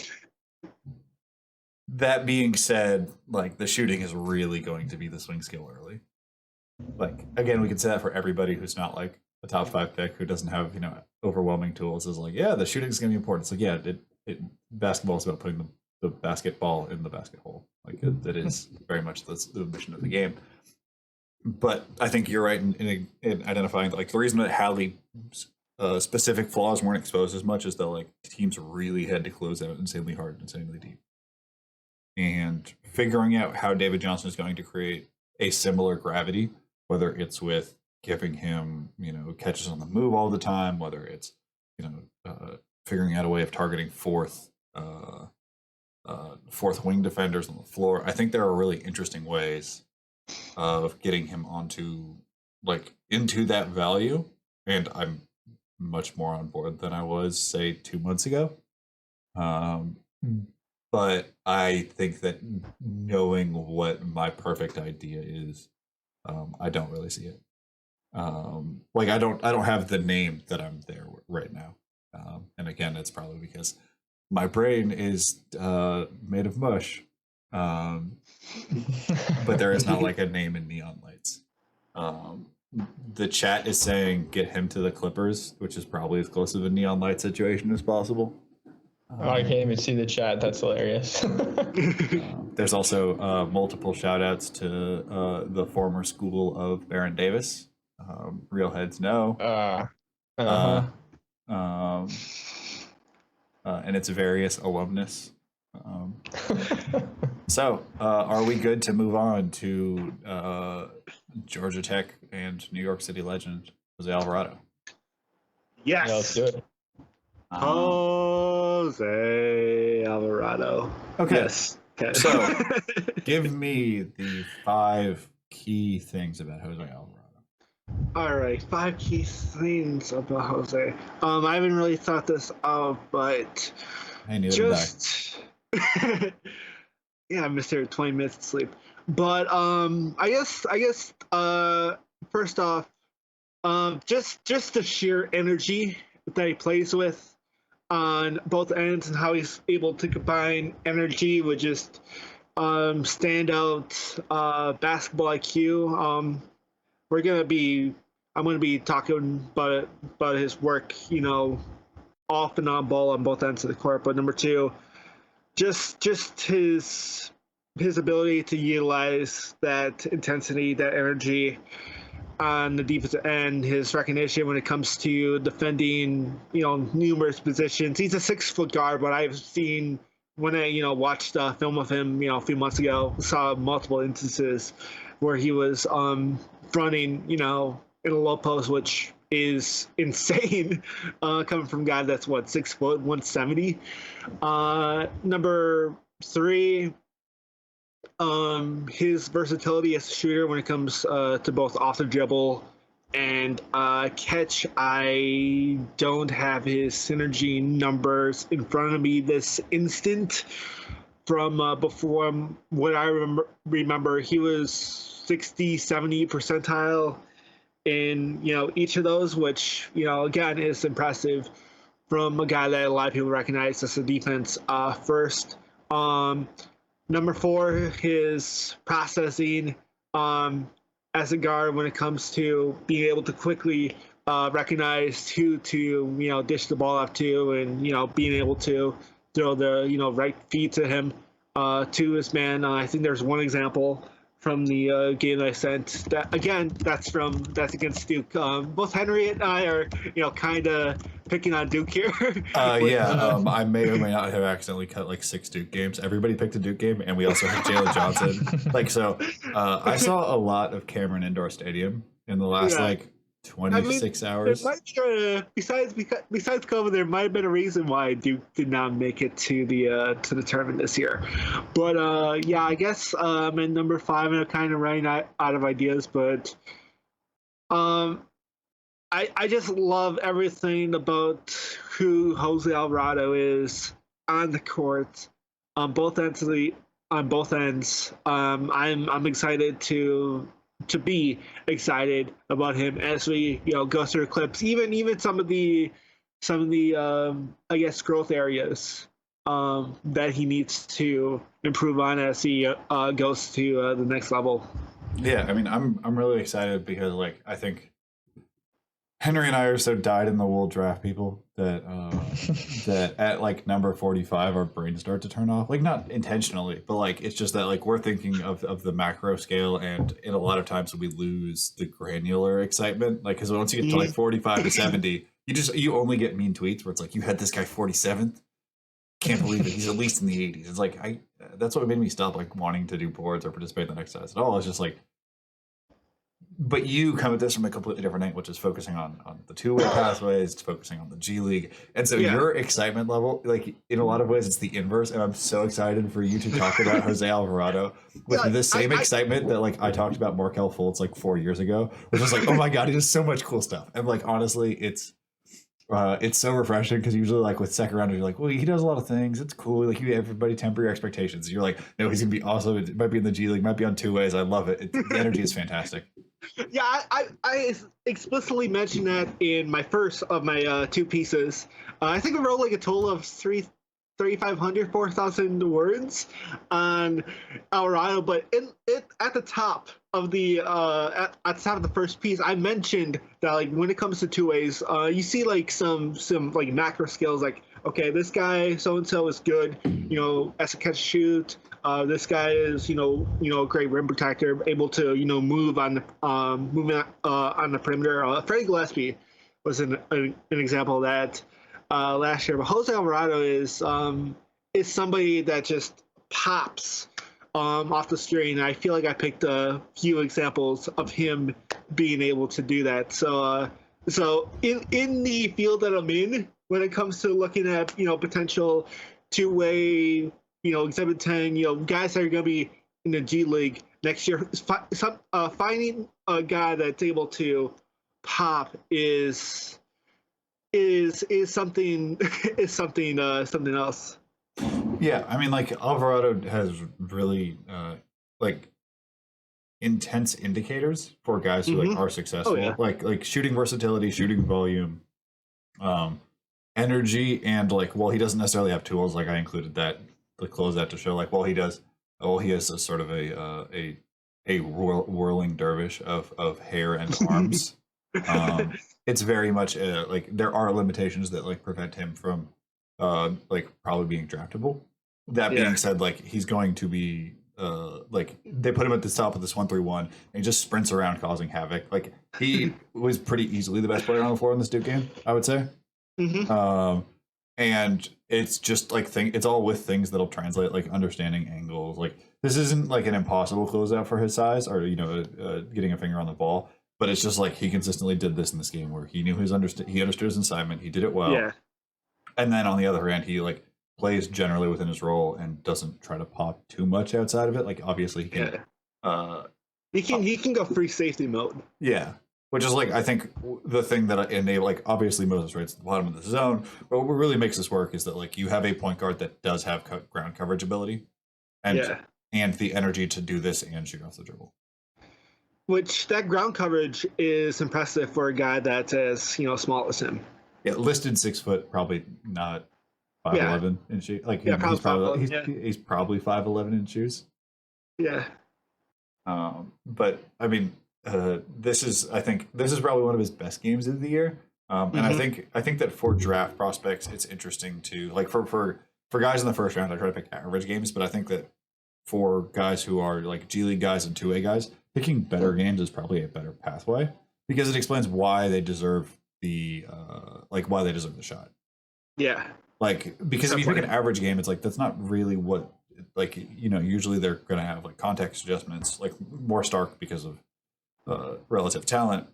[SPEAKER 1] That being said, like the shooting is really going to be the swing skill early. Like again, we can say that for everybody who's not like a top 5 pick, who doesn't have overwhelming tools. Is like, yeah, the shooting is going to be important. It's like, yeah, basketball is about putting the basketball in the basket hole. Like it is very much the mission of the game. But I think you're right in identifying that like the reason that Halley's specific flaws weren't exposed as much is that like teams really had to close out insanely hard and insanely deep. And figuring out how David Johnson is going to create a similar gravity, whether it's with giving him, catches on the move all the time, whether it's, figuring out a way of targeting fourth wing defenders on the floor. I think there are really interesting ways of getting him into that value. And I'm much more on board than I was, say, 2 months ago. But I think that knowing what my perfect idea is, I don't really see it. I don't have the name that I'm there right now. And again, it's probably because my brain is made of mush. But there is not like a name in neon lights. The chat is saying get him to the Clippers, which is probably as close to a neon light situation as possible.
[SPEAKER 3] I can't even see the chat. That's hilarious.
[SPEAKER 1] There's also multiple shout outs to the former school of Baron Davis. Real heads know. And its various alumnus. So, are we good to move on to Georgia Tech and New York City legend Jose Alvarado?
[SPEAKER 2] Yes.
[SPEAKER 3] Yeah, let's do it.
[SPEAKER 2] Jose Alvarado.
[SPEAKER 1] Okay.
[SPEAKER 2] Yes. Okay.
[SPEAKER 1] So, give me the 5 key things about Jose Alvarado.
[SPEAKER 2] All right, 5 key things about Jose. I haven't really thought this out, but just yeah, I missed 20 minutes of sleep. But I guess first off, just the sheer energy that he plays with on both ends and how he's able to combine energy with just standout basketball IQ. I'm gonna be talking about his work, off and on ball on both ends of the court. But number 2, just his ability to utilize that intensity, that energy on the defensive end, his recognition when it comes to defending, numerous positions. He's a 6-foot guard, but I've seen when I, watched a film of him, a few months ago, saw multiple instances where he was running, in a low post, which is insane, coming from a guy that's 6 foot, 170. Number 3, his versatility as a shooter when it comes to both off the dribble and catch. I don't have his synergy numbers in front of me this instant. From before, what I remember, he was 60, 70 percentile in each of those, which again is impressive from a guy that a lot of people recognize as a defense first. Number 4, his processing as a guard when it comes to being able to quickly recognize who to dish the ball off to, and being able to throw the right feed to him, to his man. I think there's one example from the game that I sent. That again, that's against Duke. Both Henry and I are kind of picking on Duke here.
[SPEAKER 1] I may or may not have accidentally cut like 6 Duke games. Everybody picked a Duke game, and we also had Jalen Johnson. I saw a lot of Cameron Indoor Stadium in the last 26 hours.
[SPEAKER 2] There might be, besides COVID, there might have been a reason why Duke did not make it to the tournament this year. But I guess in number 5, I'm kind of running out of ideas, but I just love everything about who Jose Alvarado is on the court, on both ends. I'm excited to be excited about him as we go through clips, even some of the I guess growth areas that he needs to improve on as he goes to the next level.
[SPEAKER 1] Yeah, I mean, I'm really excited because I think Henry and I are so dyed-in-the-wool draft people that that at number 45 our brains start to turn off. Not intentionally, but it's just that we're thinking of the macro scale, and in a lot of times we lose the granular excitement. Because once you get to 45 to 70, you only get mean tweets where it's you had this guy 47th. Can't believe it. He's at least in the 80s. It's that's what made me stop wanting to do boards or participate in the next size at all. It's just but you come at this from a completely different angle, which is focusing on the two-way pathways, it's focusing on the G League. And so your excitement level, in a lot of ways, it's the inverse. And I'm so excited for you to talk about Jose Alvarado with the same excitement that I talked about Markelle Fultz 4 years ago, which was oh my God, he does so much cool stuff. And honestly, it's so refreshing because usually with second rounders, you're well, he does a lot of things. It's cool. You everybody temper your expectations. You're no, he's gonna be awesome. It might be in the G League, might be on two ways. I love it. The energy is fantastic.
[SPEAKER 2] Yeah, I explicitly mentioned that in my first of my 2 pieces. I think I wrote a total of 3,500, 4,000 words on Alvarado, but at the top of the at the top of the first piece, I mentioned that when it comes to two ways, you see some macro skills okay, this guy so and so is good, as a catch shoot. This guy is, a great rim protector, able to, move on the movement on the perimeter. Freddie Gillespie was an example of that last year. But Jose Alvarado is somebody that just pops off the screen. I feel I picked a few examples of him being able to do that. So in the field that I'm in, when it comes to looking at potential two-way Exhibit 10, guys that are going to be in the G League next year, finding a guy that's able to pop is something something else.
[SPEAKER 1] Yeah, I mean, Alvarado has really intense indicators for guys who are successful, shooting versatility, shooting volume, energy, and while he doesn't necessarily have tools, I included that to close that to show he has a sort of a whirling dervish of hair and arms. It's very much there are limitations that prevent him from probably being draftable. That being said, he's going to be like they put him at the top of this 1-3-1, and he just sprints around causing havoc. Like he was pretty easily the best player on the floor in this Duke game, I would say. And it's just like it's all with things that'll translate, like understanding angles. Like this isn't like an impossible closeout for his size, or getting a finger on the ball. But it's just like he consistently did this in this game where he knew he understood his assignment. He did it well.
[SPEAKER 2] Yeah.
[SPEAKER 1] And then on the other hand, he like plays generally within his role and doesn't try to pop too much outside of it. Like obviously he can.
[SPEAKER 2] He can go free safety mode.
[SPEAKER 1] Yeah. Which is like, I think the thing that enable, like obviously Moses Wright's at the bottom of the zone, but what really makes this work is that like you have a point guard that does have ground coverage ability, and the energy to do this and shoot off the dribble.
[SPEAKER 2] Which that ground coverage is impressive for a guy that's as small as him.
[SPEAKER 1] Yeah, listed 6 foot, probably not 5'11" in shoes. Like he's probably 5'11" in shoes.
[SPEAKER 2] Yeah.
[SPEAKER 1] But I mean. I think this is probably one of his best games of the year, and I think that for draft prospects, it's interesting to like for guys in the first round. I try to pick average games, but I think that for guys who are like G League guys and 2A guys, picking better games is probably a better pathway because it explains why they deserve the shot.
[SPEAKER 2] Yeah,
[SPEAKER 1] like because if you pick an average game, it's like that's not really what usually they're going to have like context adjustments, like more stark because of relative talent,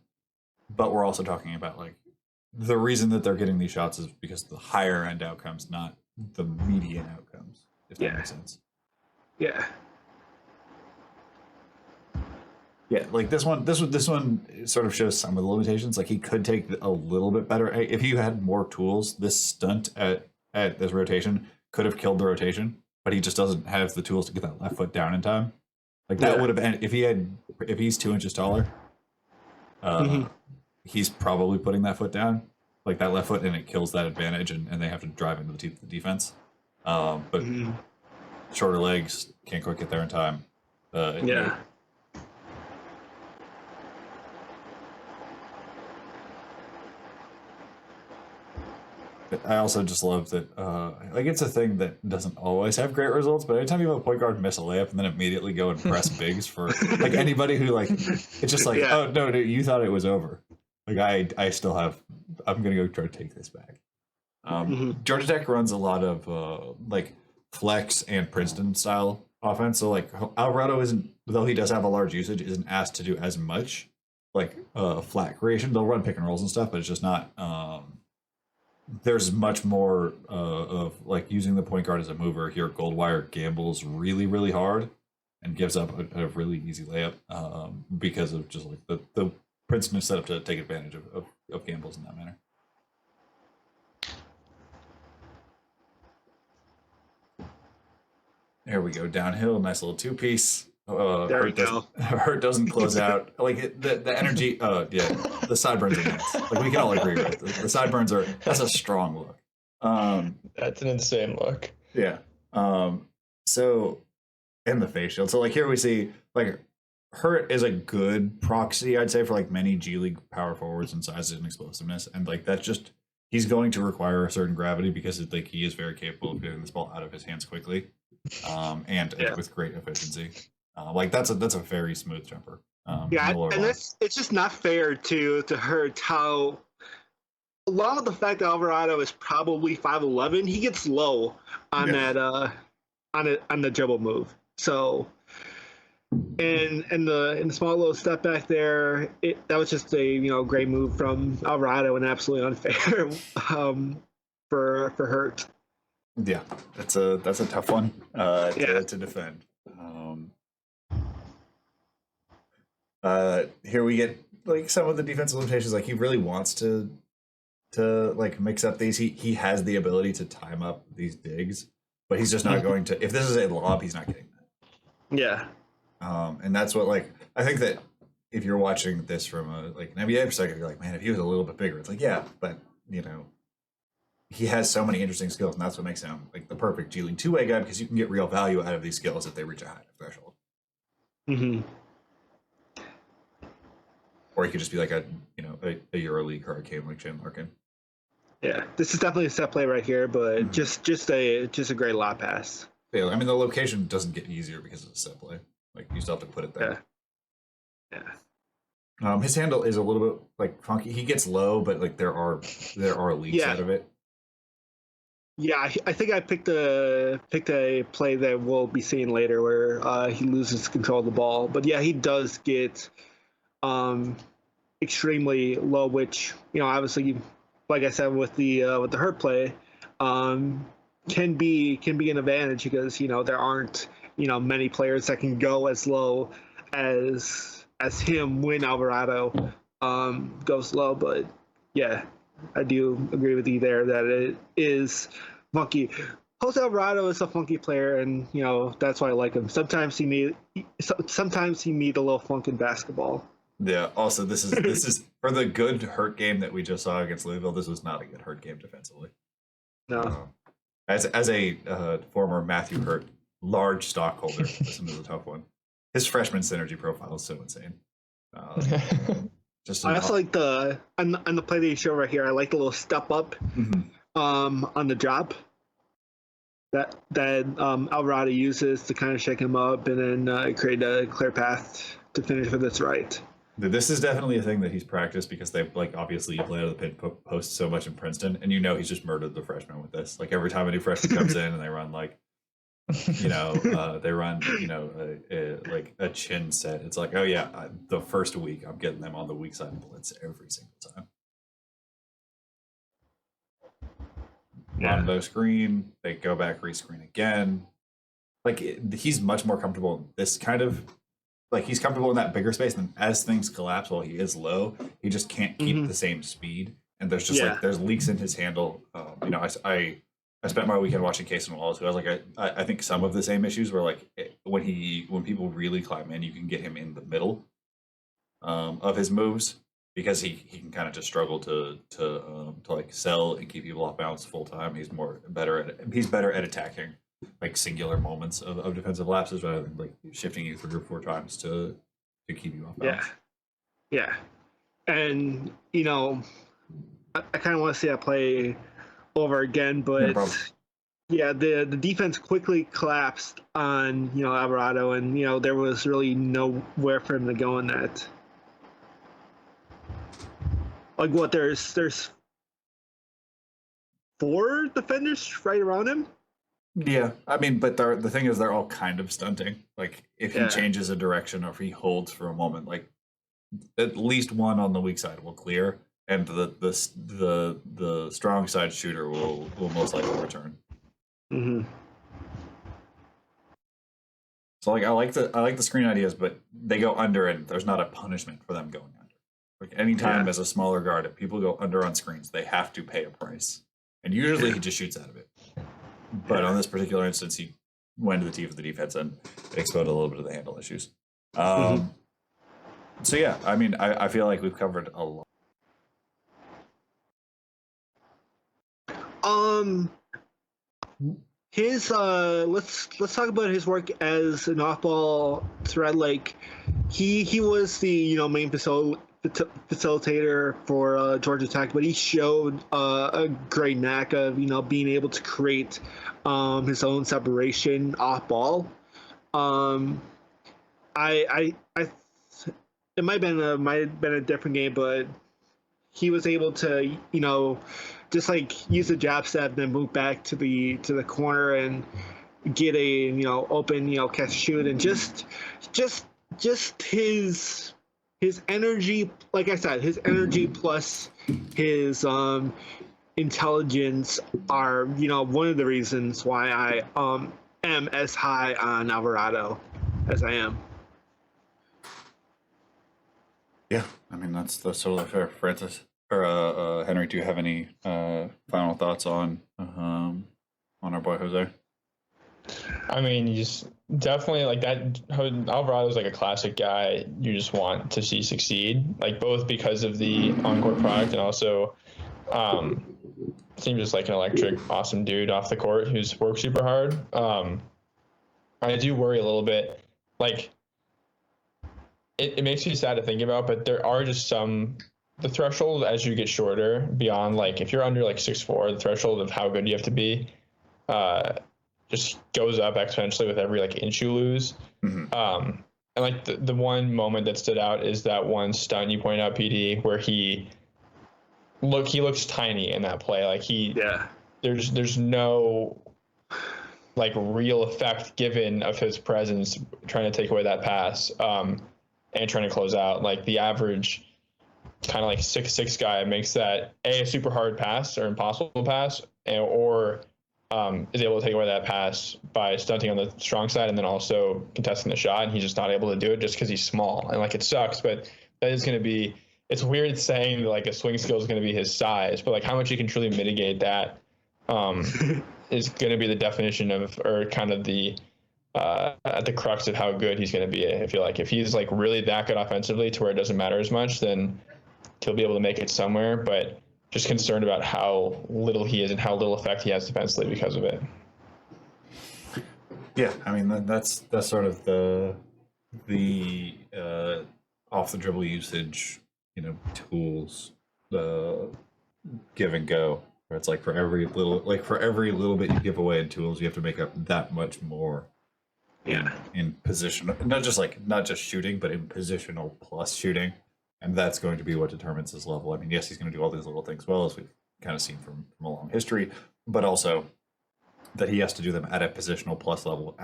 [SPEAKER 1] but we're also talking about like the reason that they're getting these shots is because of the higher end outcomes, not the median outcomes. If that makes sense.
[SPEAKER 2] Yeah.
[SPEAKER 1] Yeah, like this one sort of shows some of the limitations. Like he could take a little bit better if he had more tools. This stunt at this rotation could have killed the rotation, but he just doesn't have the tools to get that left foot down in time. Like that would have been if he's 2 inches taller, he's probably putting that foot down, like that left foot, and it kills that advantage, and they have to drive into the teeth of the defense. But shorter legs, can't quite get there in time. I also just love that, like it's a thing that doesn't always have great results, but anytime you have a point guard miss a layup and then immediately go and press bigs for like anybody who like, it's just like, oh no, you thought it was over. Like I'm going to go try to take this back. Georgia Tech runs a lot of like flex and Princeton style offense. So like Alvarado isn't, though he does have a large usage, isn't asked to do as much like flat creation. They'll run pick and rolls and stuff, but it's just not, there's much more of like using the point guard as a mover here. Goldwire gambles really, really hard and gives up a really easy layup because of just like the Princeton is set up to take advantage of gambles in that manner. There we go, downhill, nice little 2-piece. Hurt doesn't close out. Like the energy. The sideburns are nice. Like we can all agree with it. The sideburns that's a strong look.
[SPEAKER 3] That's an insane look.
[SPEAKER 1] Yeah. So, and the face shield. So like here we see like Hurt is a good proxy, I'd say, for like many G League power forwards and sizes and explosiveness, and like that's just he's going to require a certain gravity because like he is very capable of getting this ball out of his hands quickly, and with great efficiency. Like that's a very smooth jumper.
[SPEAKER 2] And it's just not fair to Hurt how, along with the fact that Alvarado is probably 5'11", he gets low on that on the dribble move. So, and the small little step back there, that was just a great move from Alvarado and absolutely unfair for Hurt.
[SPEAKER 1] Yeah, that's a tough one to defend. Here we get like some of the defensive limitations. Like he really wants to like mix up these. He has the ability to time up these digs, but he's just not going to. If this is a lob, he's not getting that.
[SPEAKER 2] Yeah.
[SPEAKER 1] And that's what like I think that if you're watching this from an NBA perspective, you're like, man, if he was a little bit bigger, it's like but he has so many interesting skills, and that's what makes him like the perfect G League 2-way guy because you can get real value out of these skills if they reach a high threshold. Mm-hmm. Or he could just be like a EuroLeague hurricane like Shane Larkin.
[SPEAKER 2] Yeah, this is definitely a set play right here, but just a great lob pass.
[SPEAKER 1] Yeah, I mean, the location doesn't get easier because of the set play. Like, you still have to put it there.
[SPEAKER 2] Yeah.
[SPEAKER 1] His handle is a little bit like funky. He gets low, but like there are leaks out of it.
[SPEAKER 2] Yeah, I think I picked a play that we'll be seeing later where he loses control of the ball. But yeah, he does get extremely low, which obviously, like I said with the hurt play, can be an advantage because there aren't many players that can go as low as him when Alvarado goes low. But yeah, I do agree with you there that it is funky. Jose Alvarado is a funky player, and that's why I like him. Sometimes he need a little funk in basketball.
[SPEAKER 1] Yeah. Also, this is for the good hurt game that we just saw against Louisville. This was not a good hurt game defensively.
[SPEAKER 2] No.
[SPEAKER 1] As a former Matthew Hurt large stockholder, this one is a tough one. His freshman synergy profile is so insane.
[SPEAKER 2] I also like on the play that you show right here. I like the little step up on the drop that Alvarado uses to kind of shake him up and then create a clear path to finish with its right.
[SPEAKER 1] This is definitely a thing that he's practiced because they obviously play out of the pin post so much in Princeton, and he's just murdered the freshmen with this. Like every time a new freshman comes in and they run they run like a chin set. It's like, oh yeah, the first week I'm getting them on the weak side blitz every single time. Rondo screen, they go back rescreen again. Like he's much more comfortable in this kind of. Like he's comfortable in that bigger space, and as things collapse while he is low, he just can't keep the same speed. And there's just there's leaks in his handle. I spent my weekend watching Case and Wallace, who has I think some of the same issues where when people really climb in, you can get him in the middle of his moves because he can kind of just struggle to like sell and keep people off balance full time. He's better at attacking like singular moments of defensive lapses rather than like shifting you 3 or 4 times to keep you off balance.
[SPEAKER 2] Yeah. And I kind of want to see that play over again, but the defense quickly collapsed on Alvarado, and there was really nowhere for him to go in that. Like what? There's 4 defenders right around him.
[SPEAKER 1] Yeah, I mean, but the thing is, they're all kind of stunting. Like, if he changes a direction or if he holds for a moment, like at least one on the weak side will clear, and the strong side shooter will most likely return.
[SPEAKER 2] Mm-hmm.
[SPEAKER 1] So, like, I like the screen ideas, but they go under, and there's not a punishment for them going under. Like, anytime as a smaller guard, if people go under on screens, they have to pay a price, and usually he just shoots out of it. But on this particular instance, he went to the teeth of the defense and exposed a little bit of the handle issues. So yeah, I mean, I feel like we've covered a lot.
[SPEAKER 2] His let's talk about his work as an off-ball threat. Like he was the main facilitator for Georgia Tech, but he showed a great knack of being able to create his own separation off ball. It might have been a different game, but he was able to just like use a jab step, then move back to the corner and get a open catch shoot, and just his energy, like I said, his energy plus his intelligence are one of the reasons why I am as high on Alvarado as I am.
[SPEAKER 1] Yeah, I mean that's totally fair. Francis or Henry, do you have any final thoughts on our boy Jose?
[SPEAKER 3] I mean, you just definitely like that. Alvarado's like a classic guy you just want to see succeed, like both because of the on-court product and also seems just like an electric, awesome dude off the court who's worked super hard. I do worry a little bit, like it makes me sad to think about, but there are just the threshold as you get shorter beyond, like if you're under like 6'4", the threshold of how good you have to be just goes up exponentially with every like inch you lose. And like the one moment that stood out is that one stunt you pointed out, PD, where he looks tiny in that play. Like there's no like real effect given of his presence trying to take away that pass and trying to close out. Like the average kind of like 6'6" guy makes that a super hard pass or impossible pass, or is able to take away that pass by stunting on the strong side and then also contesting the shot, and he's just not able to do it just because he's small. And like it sucks, but that is going to be, it's weird saying that like a swing skill is going to be his size, but like how much he can truly mitigate that is going to be the definition of, or kind of the at the crux of how good he's going to be. I feel like if he's like really that good offensively to where it doesn't matter as much, then he'll be able to make it somewhere. But just concerned about how little he is and how little effect he has defensively because of it.
[SPEAKER 1] Yeah, I mean that's sort of the off the dribble usage, tools, the give and go. Where it's like for every little bit you give away in tools, you have to make up that much more. In position, not just shooting, but in positional plus shooting. And that's going to be what determines his level. I mean, yes, he's going to do all these little things well, as we've kind of seen from a long history, but also that he has to do them at a positional plus level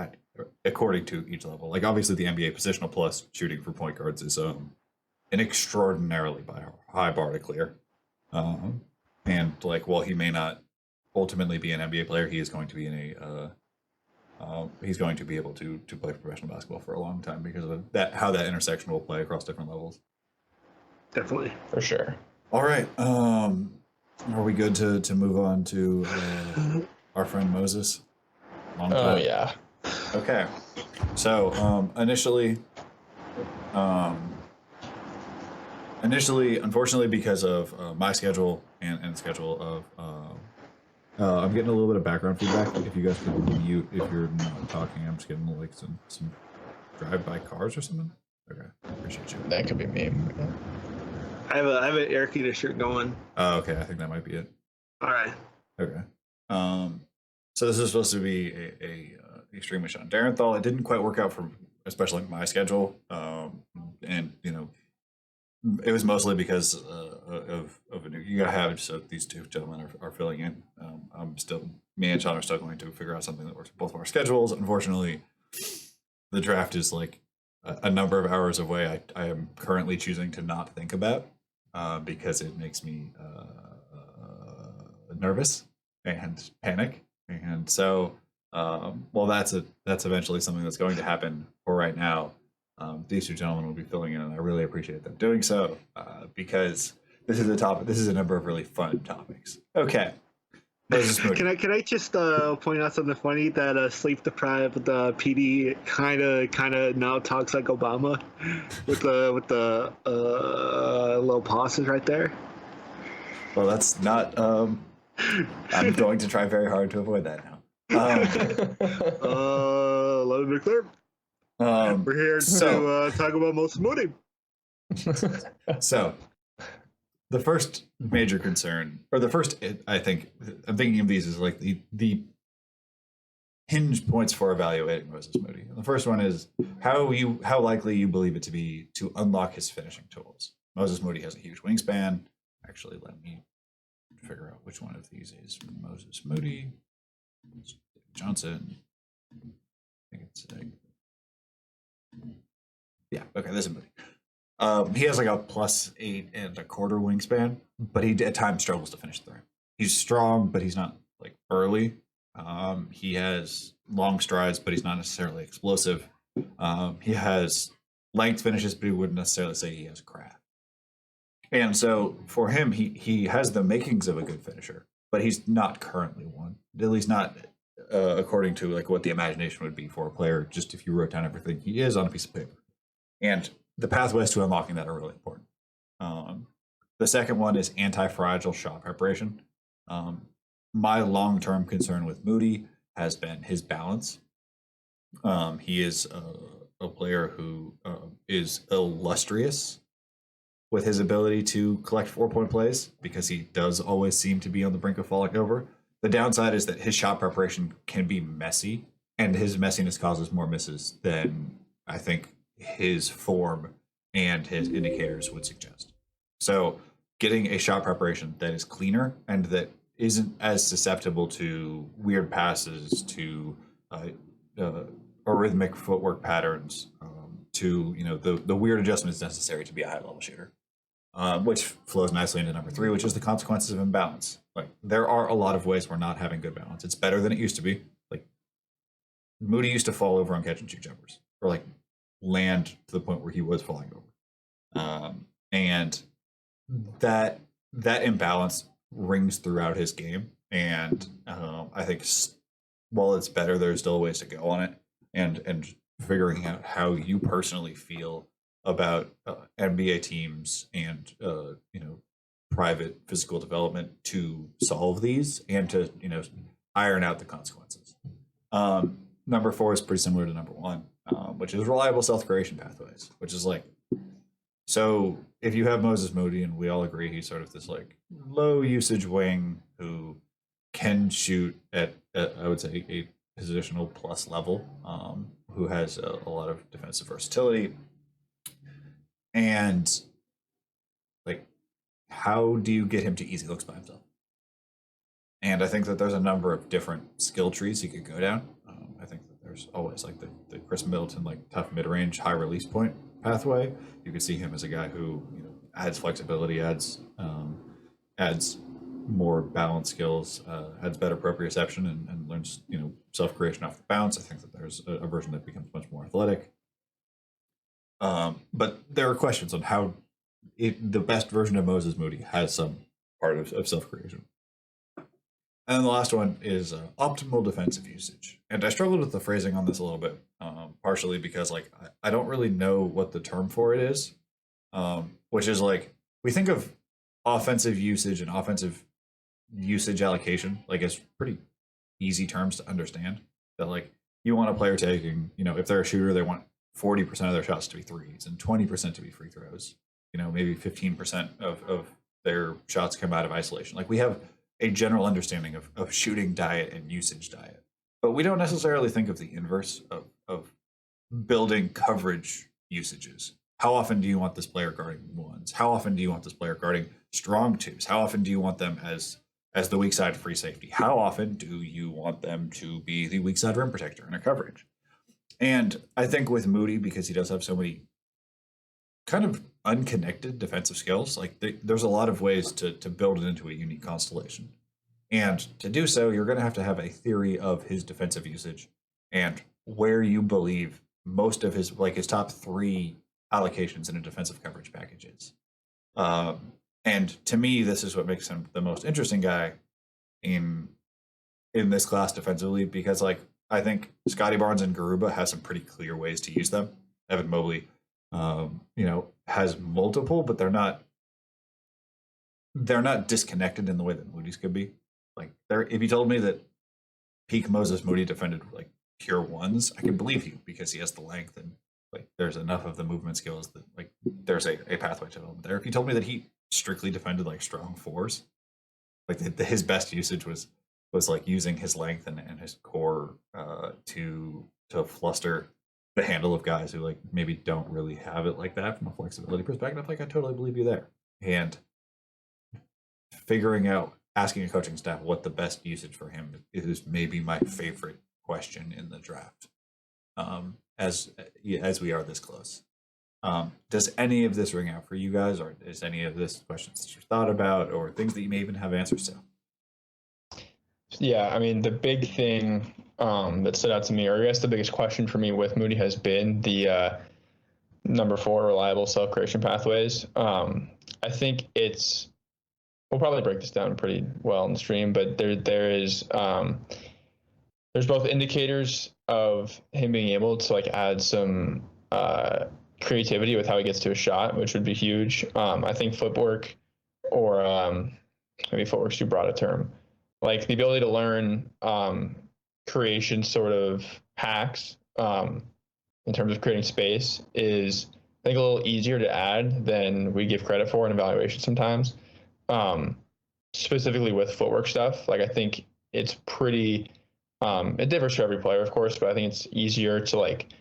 [SPEAKER 1] according to each level. Like, obviously, the NBA positional plus shooting for point guards is an extraordinarily high bar to clear. And, like, while he may not ultimately be an NBA player, he is going to be he's going to be able to play professional basketball for a long time because of how that intersection will play across different levels.
[SPEAKER 2] Definitely.
[SPEAKER 3] For sure.
[SPEAKER 1] All right. Are we good to move on to our friend Moses?
[SPEAKER 3] Oh, yeah.
[SPEAKER 1] Okay. So initially, unfortunately, because of my schedule and the schedule of I'm getting a little bit of background feedback. If you guys could mute if you're not talking, I'm just getting like some drive-by cars or something. Okay, appreciate you.
[SPEAKER 3] That could be me.
[SPEAKER 2] I have an air conditioner going.
[SPEAKER 1] Oh, okay. I think that might be it.
[SPEAKER 2] All right.
[SPEAKER 1] Okay. So this is supposed to be a extremely shot Darenthal. It didn't quite work out for especially my schedule, and it was mostly because of a new gig I have. So these two gentlemen are filling in. Me and Sean are still going to figure out something that works for both of our schedules. Unfortunately, the draft is like a number of hours away. I am currently choosing to not think about because it makes me nervous and panic. And so, well, that's eventually something that's going to happen. For right now, these two gentlemen will be filling in, and I really appreciate them doing so because this is a topic. This is a number of really fun topics. Okay.
[SPEAKER 2] Can I just point out something funny that sleep deprived PD kind of now talks like Obama with the little pauses right there.
[SPEAKER 1] Well, that's not. I'm going to try very hard to avoid that now.
[SPEAKER 2] Let it be clear. We're here to talk about Moses Moody.
[SPEAKER 1] So, the first major concern, or the first, I think, I'm thinking of these as like the hinge points for evaluating Moses Moody. And the first one is how likely you believe it to be to unlock his finishing tools. Moses Moody has a huge wingspan. Actually, let me figure out which one of these is Moses Moody. Johnson. I think it's yeah. Okay, this is Moody. He has like a +8 1/4 wingspan, but he at times struggles to finish the rim. He's strong, but he's not like burly. He has long strides, but he's not necessarily explosive. He has length finishes, but he wouldn't necessarily say he has craft. And so for him, he has the makings of a good finisher, but he's not currently one. At least not according to like what the imagination would be for a player. Just if you wrote down everything he is on a piece of paper, and the pathways to unlocking that are really important. The second one is anti-fragile shot preparation. My long-term concern with Moody has been his balance. He is a player who is illustrious with his ability to collect 4-point plays because he does always seem to be on the brink of falling over. The downside is that his shot preparation can be messy, and his messiness causes more misses than I think his form and his indicators would suggest. So, getting a shot preparation that is cleaner and that isn't as susceptible to weird passes, to arrhythmic footwork patterns, to the weird adjustments necessary to be a high level shooter, which flows nicely into number 3, which is the consequences of imbalance. Like, there are a lot of ways we're not having good balance. It's better than it used to be. Like, Moody used to fall over on catch and shoot jumpers, or like land to the point where he was falling over, and that imbalance rings throughout his game. And I think while it's better, there's still ways to go on it, and figuring out how you personally feel about NBA teams and private physical development to solve these and to iron out the consequences. Number 4 is pretty similar to number 1, which is reliable self-creation pathways, which is like, so if you have Moses Moody, and we all agree he's sort of this like low usage wing who can shoot at I would say a positional plus level, who has a lot of defensive versatility, and like, how do you get him to easy looks by himself? And I think that there's a number of different skill trees you could go down. I think that there's always like the Chris Middleton, like tough mid-range, high release point pathway. You could see him as a guy who adds flexibility, adds more balance skills, adds better proprioception, and learns self-creation off the bounce. I think that there's a version that becomes much more athletic. But there are questions on how the best version of Moses Moody has some part of self-creation. And then the last one is optimal defensive usage. And I struggled with the phrasing on this a little bit, partially because like I don't really know what the term for it is, which is like, we think of offensive usage and offensive usage allocation like as pretty easy terms to understand. That like, you want a player taking, if they're a shooter, they want 40% of their shots to be threes and 20% to be free throws. Maybe 15% of their shots come out of isolation. Like, we have a general understanding of shooting diet and usage diet, but we don't necessarily think of the inverse of building coverage usages. How often do you want this player guarding ones? How often do you want this player guarding strong twos? How often do you want them as the weak side free safety? How often do you want them to be the weak side rim protector in a coverage? And I think with Moody, because he does have so many kind of unconnected defensive skills, like there's a lot of ways to build it into a unique constellation. And to do so, you're going to have a theory of his defensive usage and where you believe most of his top 3 allocations in a defensive coverage package is. And to me, this is what makes him the most interesting guy in this class defensively, because like, I think Scotty Barnes and Garuba has some pretty clear ways to use them. Evan Mobley, has multiple, but they're not disconnected in the way that Moody's could be. Like, if you told me that peak Moses Moody defended like pure ones, I could believe you, because he has the length and like there's enough of the movement skills that like there's a pathway to development there. If you told me that he strictly defended like strong 4s, like his best usage was like using his length and his core to fluster the handle of guys who like maybe don't really have it like that from a flexibility perspective, like I totally believe you there. And asking a coaching staff what the best usage for him is maybe my favorite question in the draft, as we are this close. Does any of this ring out for you guys, or is any of this questions that you've thought about, or things that you may even have answers to?
[SPEAKER 3] Yeah, I mean, the big thing that stood out to me, or I guess the biggest question for me with Moody, has been the number 4, reliable self-creation pathways. I think we'll probably break this down pretty well in the stream, but there's both indicators of him being able to like add some creativity with how he gets to a shot, which would be huge. I think footwork, or maybe footwork's too broad a term, like the ability to learn creation sort of hacks in terms of creating space is, I think, a little easier to add than we give credit for in evaluation sometimes. Specifically with footwork stuff, like I think it's pretty. It differs for every player, of course, but I think it's easier to like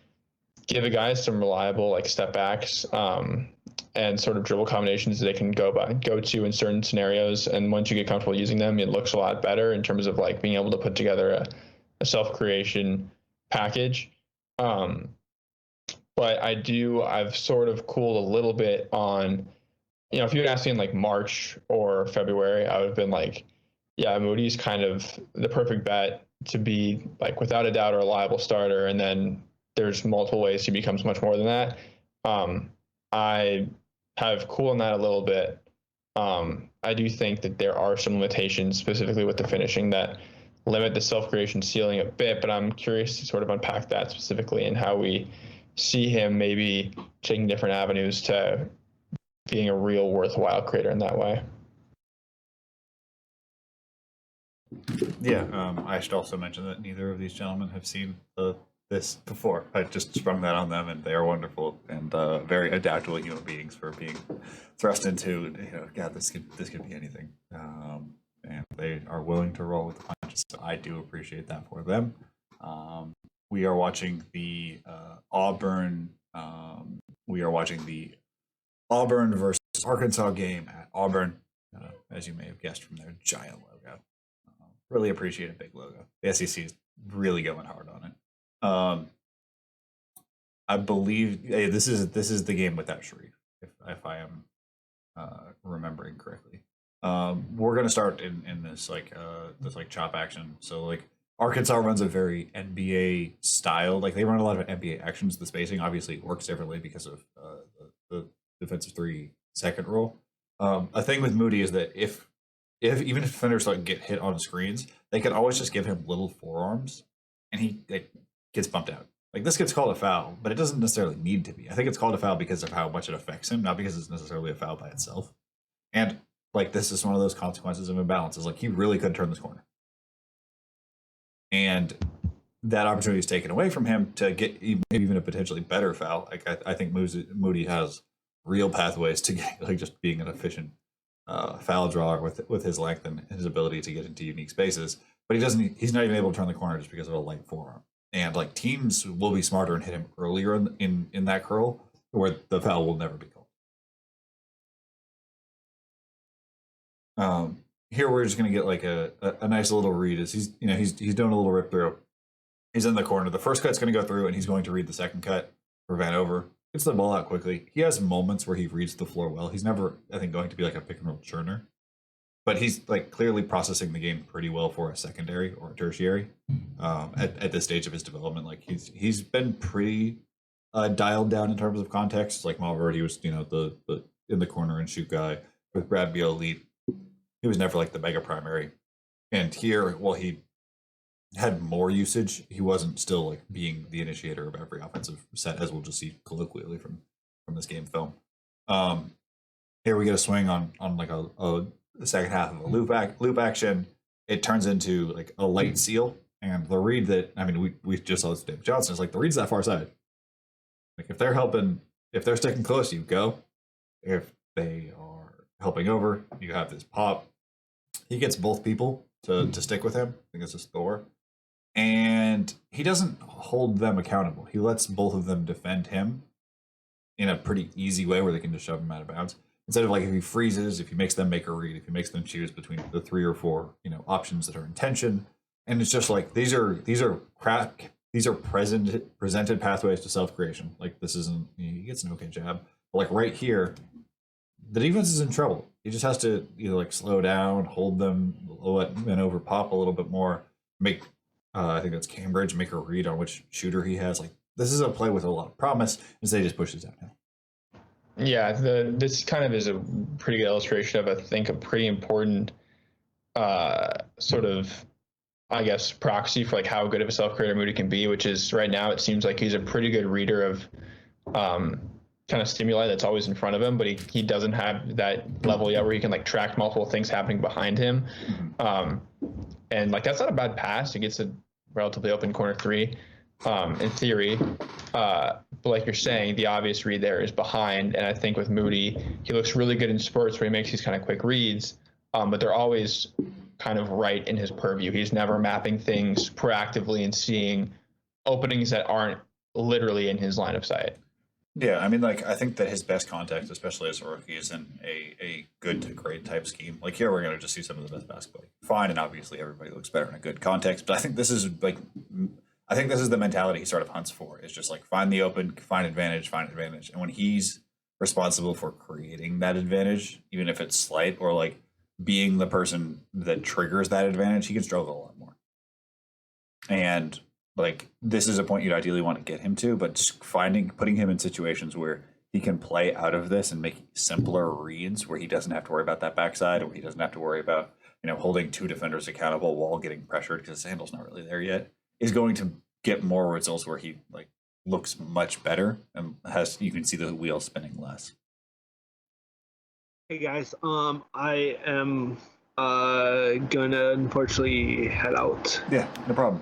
[SPEAKER 3] give a guy some reliable like step backs and sort of dribble combinations that they can go to in certain scenarios. And once you get comfortable using them, it looks a lot better in terms of like being able to put together a self-creation package. But I've sort of cooled a little bit on, if you had asked me in like March or February, I would have been like, yeah, Moody's kind of the perfect bet to be like without a doubt a reliable starter. And then there's multiple ways he becomes much more than that. I have cooled on that a little bit. I do think that there are some limitations, specifically with the finishing, that limit the self-creation ceiling a bit, but I'm curious to sort of unpack that specifically and how we see him maybe taking different avenues to being a real worthwhile creator in that way.
[SPEAKER 1] Yeah, I should also mention that neither of these gentlemen have seen this before. I just sprung that on them, and they are wonderful and very adaptable human beings for being thrust into, God, this could be anything. And they are willing to roll with the punches. So I do appreciate that for them. We are watching the Auburn. We are watching the Auburn versus Arkansas game at Auburn, as you may have guessed from their giant logo. Really appreciate a big logo. The SEC is really going hard on it. I believe this is the game without Sharif, if I am remembering correctly. We're gonna start in this chop action. So like Arkansas runs a very NBA style. Like they run a lot of NBA actions. The spacing obviously works differently because of the defensive 3-second rule. A thing with Moody is that if even if defenders like get hit on screens, they can always just give him little forearms, and he gets bumped out. Like this gets called a foul, but it doesn't necessarily need to be. I think it's called a foul because of how much it affects him, not because it's necessarily a foul by itself. And like this is one of those consequences of imbalances. Like he really could turn this corner, and that opportunity is taken away from him to get maybe even a potentially better foul. Like I think Moody has real pathways to get like just being an efficient foul drawer with his length and his ability to get into unique spaces, but he's not even able to turn the corner just because of a light forearm. And like teams will be smarter and hit him earlier in that curl where the foul will never be called. Here we're just gonna get like a nice little read as he's doing a little rip through. He's in the corner. The first cut's gonna go through and he's going to read the second cut for Van Over. Gets the ball out quickly. He has moments where he reads the floor well. He's never, I think, going to be like a pick and roll churner, but he's like clearly processing the game pretty well for a secondary or a tertiary at this stage of his development. Like he's been pretty dialed down in terms of context. Like Alvarado, he was the in the corner and shoot guy with Brad Beal elite. He was never like the mega primary, and here, while he had more usage, he wasn't still like being the initiator of every offensive set, as we'll just see colloquially from this game film. Here we get a swing on like a second half of a loop action. It turns into like a light seal, and the read that we just saw this Dave Johnson is like the read's that far side. Like if they're sticking close, you go. If they are helping over, you have this pop. He gets both people to stick with him. I think it's just Thor. And he doesn't hold them accountable. He lets both of them defend him in a pretty easy way where they can just shove him out of bounds. Instead of like if he freezes, if he makes them make a read, if he makes them choose between the 3 or 4, options that are in tension. And it's just like these are presented pathways to self-creation. Like this isn't, he gets an okay jab. But like right here, the defense is in trouble. He just has to either like slow down, hold them, let Van Over pop a little bit more, make I think that's Cambridge, make a read on which shooter he has. Like this is a play with a lot of promise, instead he just pushes downhill.
[SPEAKER 3] Yeah, this kind of is a pretty good illustration of, I think, a pretty important sort of, I guess, proxy for like how good of a self-creator Moody can be, which is right now it seems like he's a pretty good reader of kind of stimuli that's always in front of him, but he doesn't have that level yet where he can like track multiple things happening behind him. And like that's not a bad pass. He gets a relatively open corner 3 in theory. But like you're saying, the obvious read there is behind. And I think with Moody, he looks really good in spurts where he makes these kind of quick reads, but they're always kind of right in his purview. He's never mapping things proactively and seeing openings that aren't literally in his line of sight.
[SPEAKER 1] Yeah, I mean, like, I think that his best context, especially as a rookie, is in a good to great type scheme. Like, here we're going to just see some of the best basketball. Fine, and obviously everybody looks better in a good context, but I think this is, like, I think this is the mentality he sort of hunts for, is just, like, find the open, find advantage. And when he's responsible for creating that advantage, even if it's slight, or, like, being the person that triggers that advantage, he can struggle a lot more. And like, this is a point you'd ideally want to get him to, but just putting him in situations where he can play out of this and make simpler reads, where he doesn't have to worry about that backside, or he doesn't have to worry about, holding two defenders accountable while getting pressured because his handle's not really there yet, is going to get more results where he like looks much better and you can see the wheel spinning less.
[SPEAKER 2] Hey guys, I am gonna unfortunately head out.
[SPEAKER 1] Yeah, no problem.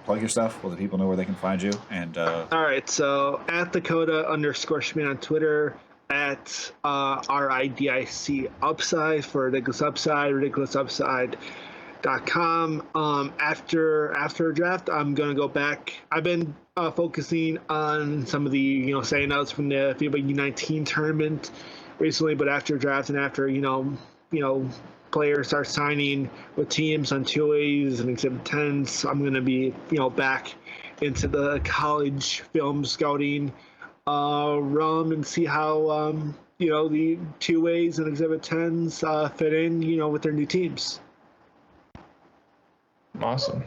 [SPEAKER 1] Plug your stuff, let the people know where they can find you. And
[SPEAKER 2] all right, so at Dakota_Schmidt on Twitter, at RIDIC Upside for Ridiculous Upside, ridiculousupside.com. After draft, I'm gonna go back. I've been focusing on some of the standouts from the FIBA U19 tournament recently, but after draft and after players start signing with teams on 2As and Exhibit 10s, I'm going to be back into the college film scouting realm and see how the 2As and Exhibit 10s fit in with their new teams.
[SPEAKER 3] Awesome.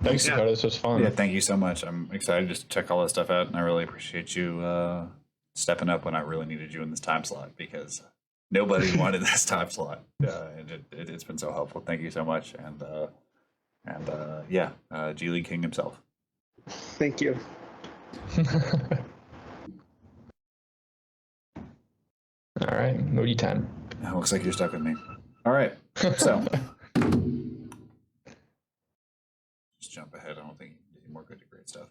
[SPEAKER 3] Thanks, Dakota. This was fun.
[SPEAKER 1] Yeah, thank you so much. I'm excited just to check all this stuff out, and I really appreciate you stepping up when I really needed you in this time slot, because nobody wanted this time slot, and it's been so helpful. Thank you so much, and G League King himself.
[SPEAKER 2] Thank you.
[SPEAKER 3] All right, Moody time.
[SPEAKER 1] It looks like you're stuck with me. All right, so just jump ahead. I don't think you can do any more good to great stuff.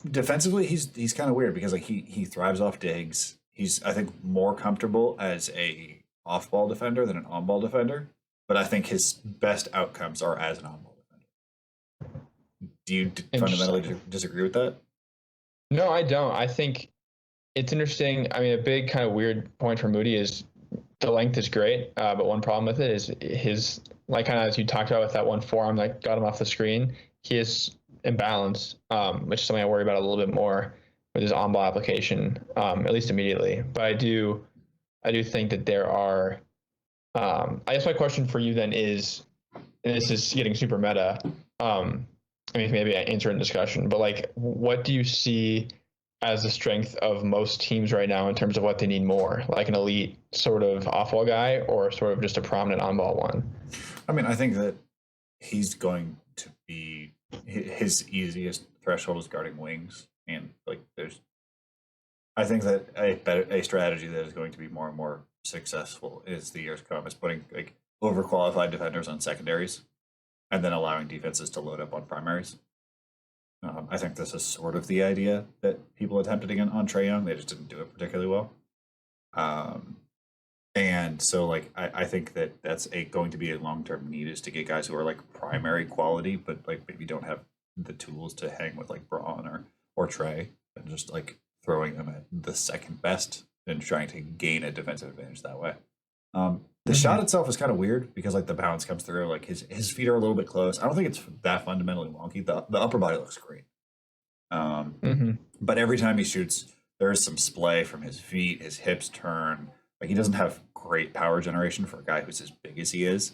[SPEAKER 1] Defensively, he's kind of weird because like he thrives off digs. He's, I think, more comfortable as a off-ball defender than an on-ball defender, but I think his best outcomes are as an on-ball defender. Do you fundamentally disagree with that?
[SPEAKER 3] No, I don't. I think it's interesting. I mean, a big kind of weird point for Moody is the length is great, but one problem with it is his, like kind of as you talked about with that one forearm that got him off the screen, he is imbalanced, which is something I worry about a little bit more with his on-ball application, at least immediately. But I do think that there are. I guess my question for you then is, and this is getting super meta. I mean, maybe I answer in discussion, but like, what do you see as the strength of most teams right now in terms of what they need more, like an elite sort of off-ball guy or sort of just a prominent on-ball one?
[SPEAKER 1] I mean, I think that he's going to be, his easiest threshold is guarding wings, and like I think that a strategy that is going to be more and more successful as the years come is putting like overqualified defenders on secondaries and then allowing defenses to load up on primaries. I think this is sort of the idea that people attempted again on Trae Young. They just didn't do it particularly well. And so like I think that that's going to be a long-term need, is to get guys who are like primary quality, but like maybe don't have the tools to hang with like Braun or Trae, and just like throwing them at the second best and trying to gain a defensive advantage that way. The shot itself is kind of weird because like the bounce comes through, like his feet are a little bit close. I don't think it's that fundamentally wonky. The upper body looks great. But every time he shoots, there's some splay from his feet, his hips turn. Like he doesn't have great power generation for a guy who's as big as he is.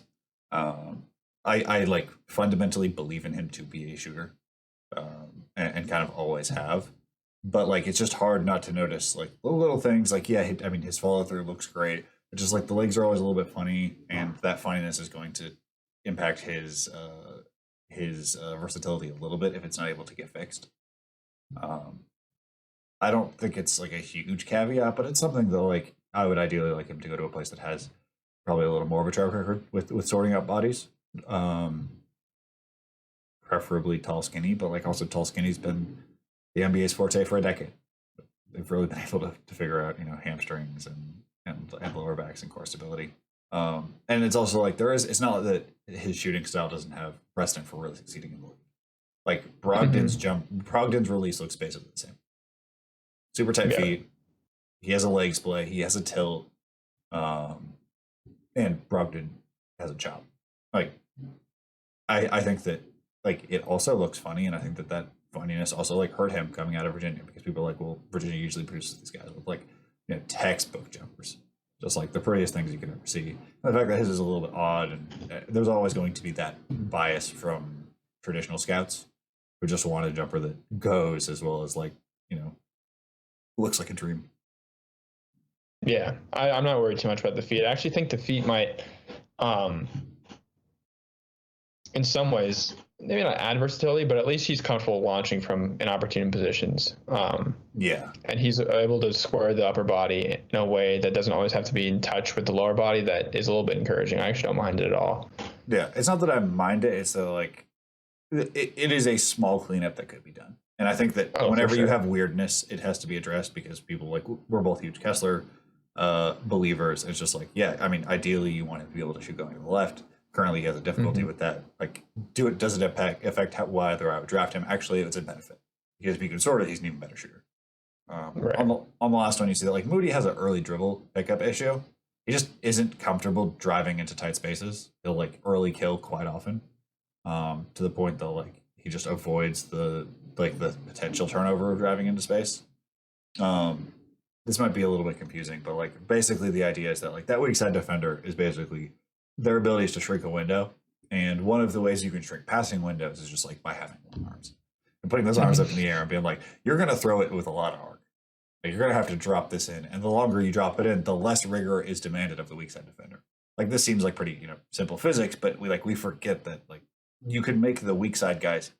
[SPEAKER 1] I like fundamentally believe in him to be a shooter, and kind of always have. But like it's just hard not to notice like little things. Like I mean his follow through looks great. But just like the legs are always a little bit funny, and that funniness is going to impact his versatility a little bit if it's not able to get fixed. I don't think it's like a huge caveat, but it's something that like I would ideally like him to go to a place that has probably a little more of a track record with sorting out bodies. Preferably tall, skinny, but like also tall, skinny's been the NBA's forte for a decade. They've really been able to figure out hamstrings and lower backs and core stability. And it's also like it's not that his shooting style doesn't have precedent for really succeeding in the league. Like Brogdon's release looks basically the same. Super tight feet. He has a leg splay. He has a tilt. And Brogdon has a chop. Like, I think that like it also looks funny, and I think that funniness also like hurt him coming out of Virginia, because people are like, well, Virginia usually produces these guys with like, textbook jumpers, just like the prettiest things you can ever see. And the fact that his is a little bit odd, and there's always going to be that bias from traditional scouts who just want a jumper that goes as well as like, looks like a dream.
[SPEAKER 3] Yeah, I'm not worried too much about the feet. I actually think the feet might, in some ways, maybe not add versatility, but at least he's comfortable launching from inopportune positions. And he's able to square the upper body in a way that doesn't always have to be in touch with the lower body. That is a little bit encouraging. I actually don't mind it at all.
[SPEAKER 1] Yeah, it's not that I mind it. It's that like it is a small cleanup that could be done. And I think that whenever you have weirdness, it has to be addressed, because people like, we're both huge Kessler believers. It's just like, I mean, ideally you want him to be able to shoot going to the left. Currently he has a difficulty with that. Like, does it affect whether I would draft him? Actually, it's a benefit, because if you can sort it, he's an even better shooter. On the last one, you see that like Moody has an early dribble pickup issue. He just isn't comfortable driving into tight spaces. He'll like early kill quite often, to the point that like he just avoids the potential turnover of driving into space. This might be a little bit confusing, but like basically the idea is that like that weak side defender is basically their ability is to shrink a window, and one of the ways you can shrink passing windows is just like by having long arms and putting those arms up in the air and being like, you're going to throw it with a lot of arc. Like, you're going to have to drop this in, and the longer you drop it in, the less rigor is demanded of the weak side defender. Like, this seems like pretty simple physics, but we forget that like you can make the weak side guys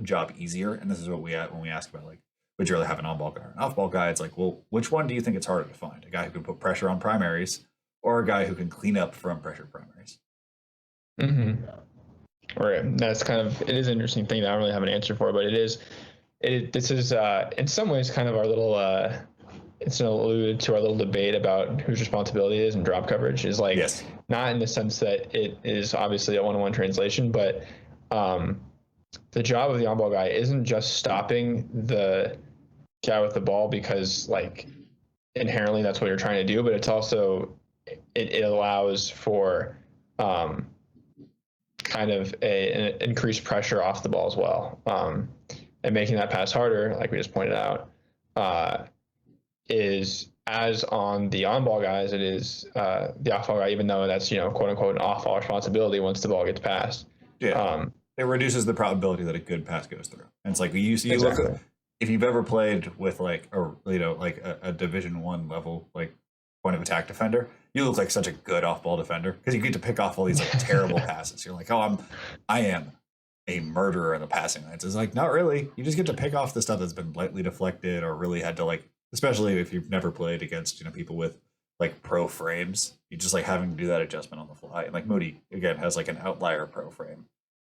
[SPEAKER 1] job easier, and this is what when we ask about like, would you rather have an on-ball guy or an off-ball guy? It's like, well, which one do you think it's harder to find? A guy who can put pressure on primaries, or a guy who can clean up from pressure primaries?
[SPEAKER 3] Right. That's it is an interesting thing that I don't really have an answer for, but this is in some ways kind of our little it's an allude to our little debate about whose responsibility it is in drop coverage. Is like, not in the sense that it is obviously a one-on-one translation, but the job of the on-ball guy isn't just stopping the guy with the ball, because like inherently that's what you're trying to do, but it's also it allows for kind of an increased pressure off the ball as well, and making that pass harder, like we just pointed out, is as on the on-ball guys, it is the off-ball guy, even though that's quote unquote an off-ball responsibility once the ball gets passed.
[SPEAKER 1] It reduces the probability that a good pass goes through. And it's like look at, if you've ever played with like a Division I level like point of attack defender, you look like such a good off-ball defender, because you get to pick off all these like terrible passes. You're like, I am a murderer in the passing lanes. It's like, not really. You just get to pick off the stuff that's been lightly deflected, or really had to like, especially if you've never played against people with like pro frames, you just like having to do that adjustment on the fly. And like Moody again has like an outlier pro frame,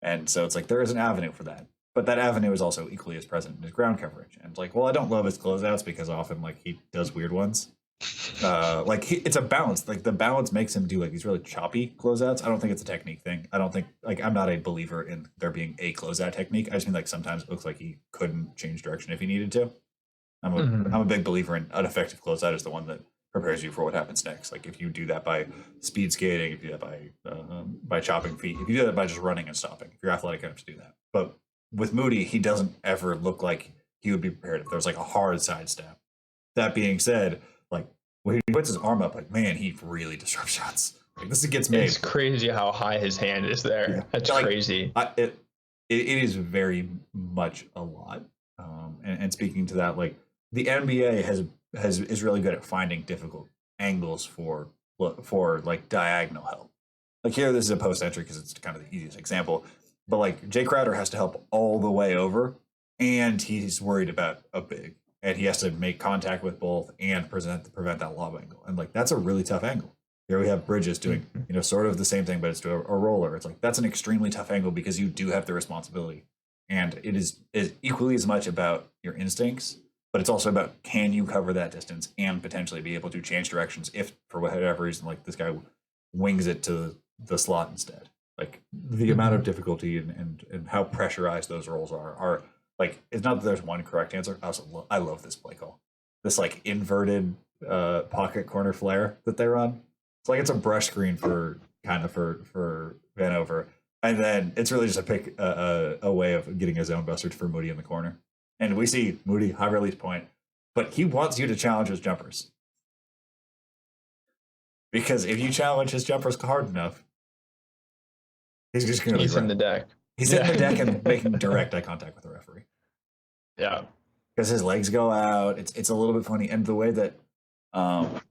[SPEAKER 1] and so it's like there is an avenue for that, but that avenue is also equally as present in his ground coverage. And it's like, well, I don't love his closeouts, because often like he does weird ones. It's a balance. Like, the balance makes him do like these really choppy closeouts. I don't think it's a technique thing. I don't think, like, I'm not a believer in there being a closeout technique. I just mean like sometimes it looks like he couldn't change direction if he needed to. I'm a big believer in an effective closeout is the one that prepares you for what happens next. Like, if you do that by speed skating, if you do that by chopping feet, if you do that by just running and stopping, if you're athletic enough to do that. But with Moody, he doesn't ever look like he would be prepared if there's like a hard sidestep. That being said, like when he puts his arm up, like, man, he really disrupts shots. Like, this gets made.
[SPEAKER 3] It's crazy how high his hand is there. Yeah. That's like, crazy.
[SPEAKER 1] It is very much a lot. And speaking to that, like, the NBA is really good at finding difficult angles for like diagonal help. Like, here, this is a post entry because it's kind of the easiest example. But like, Jay Crowder has to help all the way over, and he's worried about a big, and he has to make contact with both and prevent that lob angle. And like, that's a really tough angle. Here we have Bridges doing, sort of the same thing, but it's to a roller. It's like, that's an extremely tough angle because you do have the responsibility. And it is equally as much about your instincts, but it's also about, can you cover that distance and potentially be able to change directions if, for whatever reason, like, this guy wings it to the slot instead. Like the amount of difficulty and how pressurized those rolls are like, it's not that there's one correct answer. I love this play call. This like inverted pocket corner flare that they run. It's like it's a brush screen for Vanover. And then it's really just a way of getting a zone buster for Moody in the corner. And we see Moody high release point, but he wants you to challenge his jumpers. Because if you challenge his jumpers hard enough, he's just going to
[SPEAKER 3] He's in the deck.
[SPEAKER 1] He's in the deck and making direct eye contact with the referee.
[SPEAKER 3] Yeah.
[SPEAKER 1] Because his legs go out. It's a little bit funny. And the way that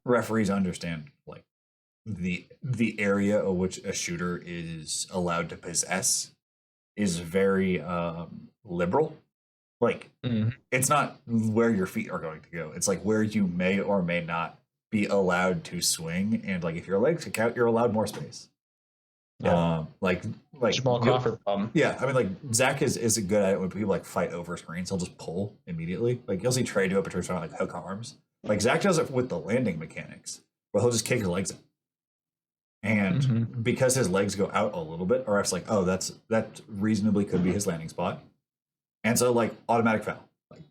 [SPEAKER 1] referees understand like the area of which a shooter is allowed to possess is very liberal. Like it's not where your feet are going to go. It's like where you may or may not be allowed to swing. And like if your legs kick out, you're allowed more space.
[SPEAKER 3] Yeah.
[SPEAKER 1] Like
[SPEAKER 3] Jamal Crawford problem.
[SPEAKER 1] Yeah, I mean, like Zach is good at it when people like fight over screens. He'll just pull immediately. Like you'll see Trey do it, but Trey's trying to like hook arms. Like Zach does it with the landing mechanics, where he'll just kick his legs out. And because his legs go out a little bit, or it's like, oh, that reasonably could be his landing spot, and so like automatic foul, like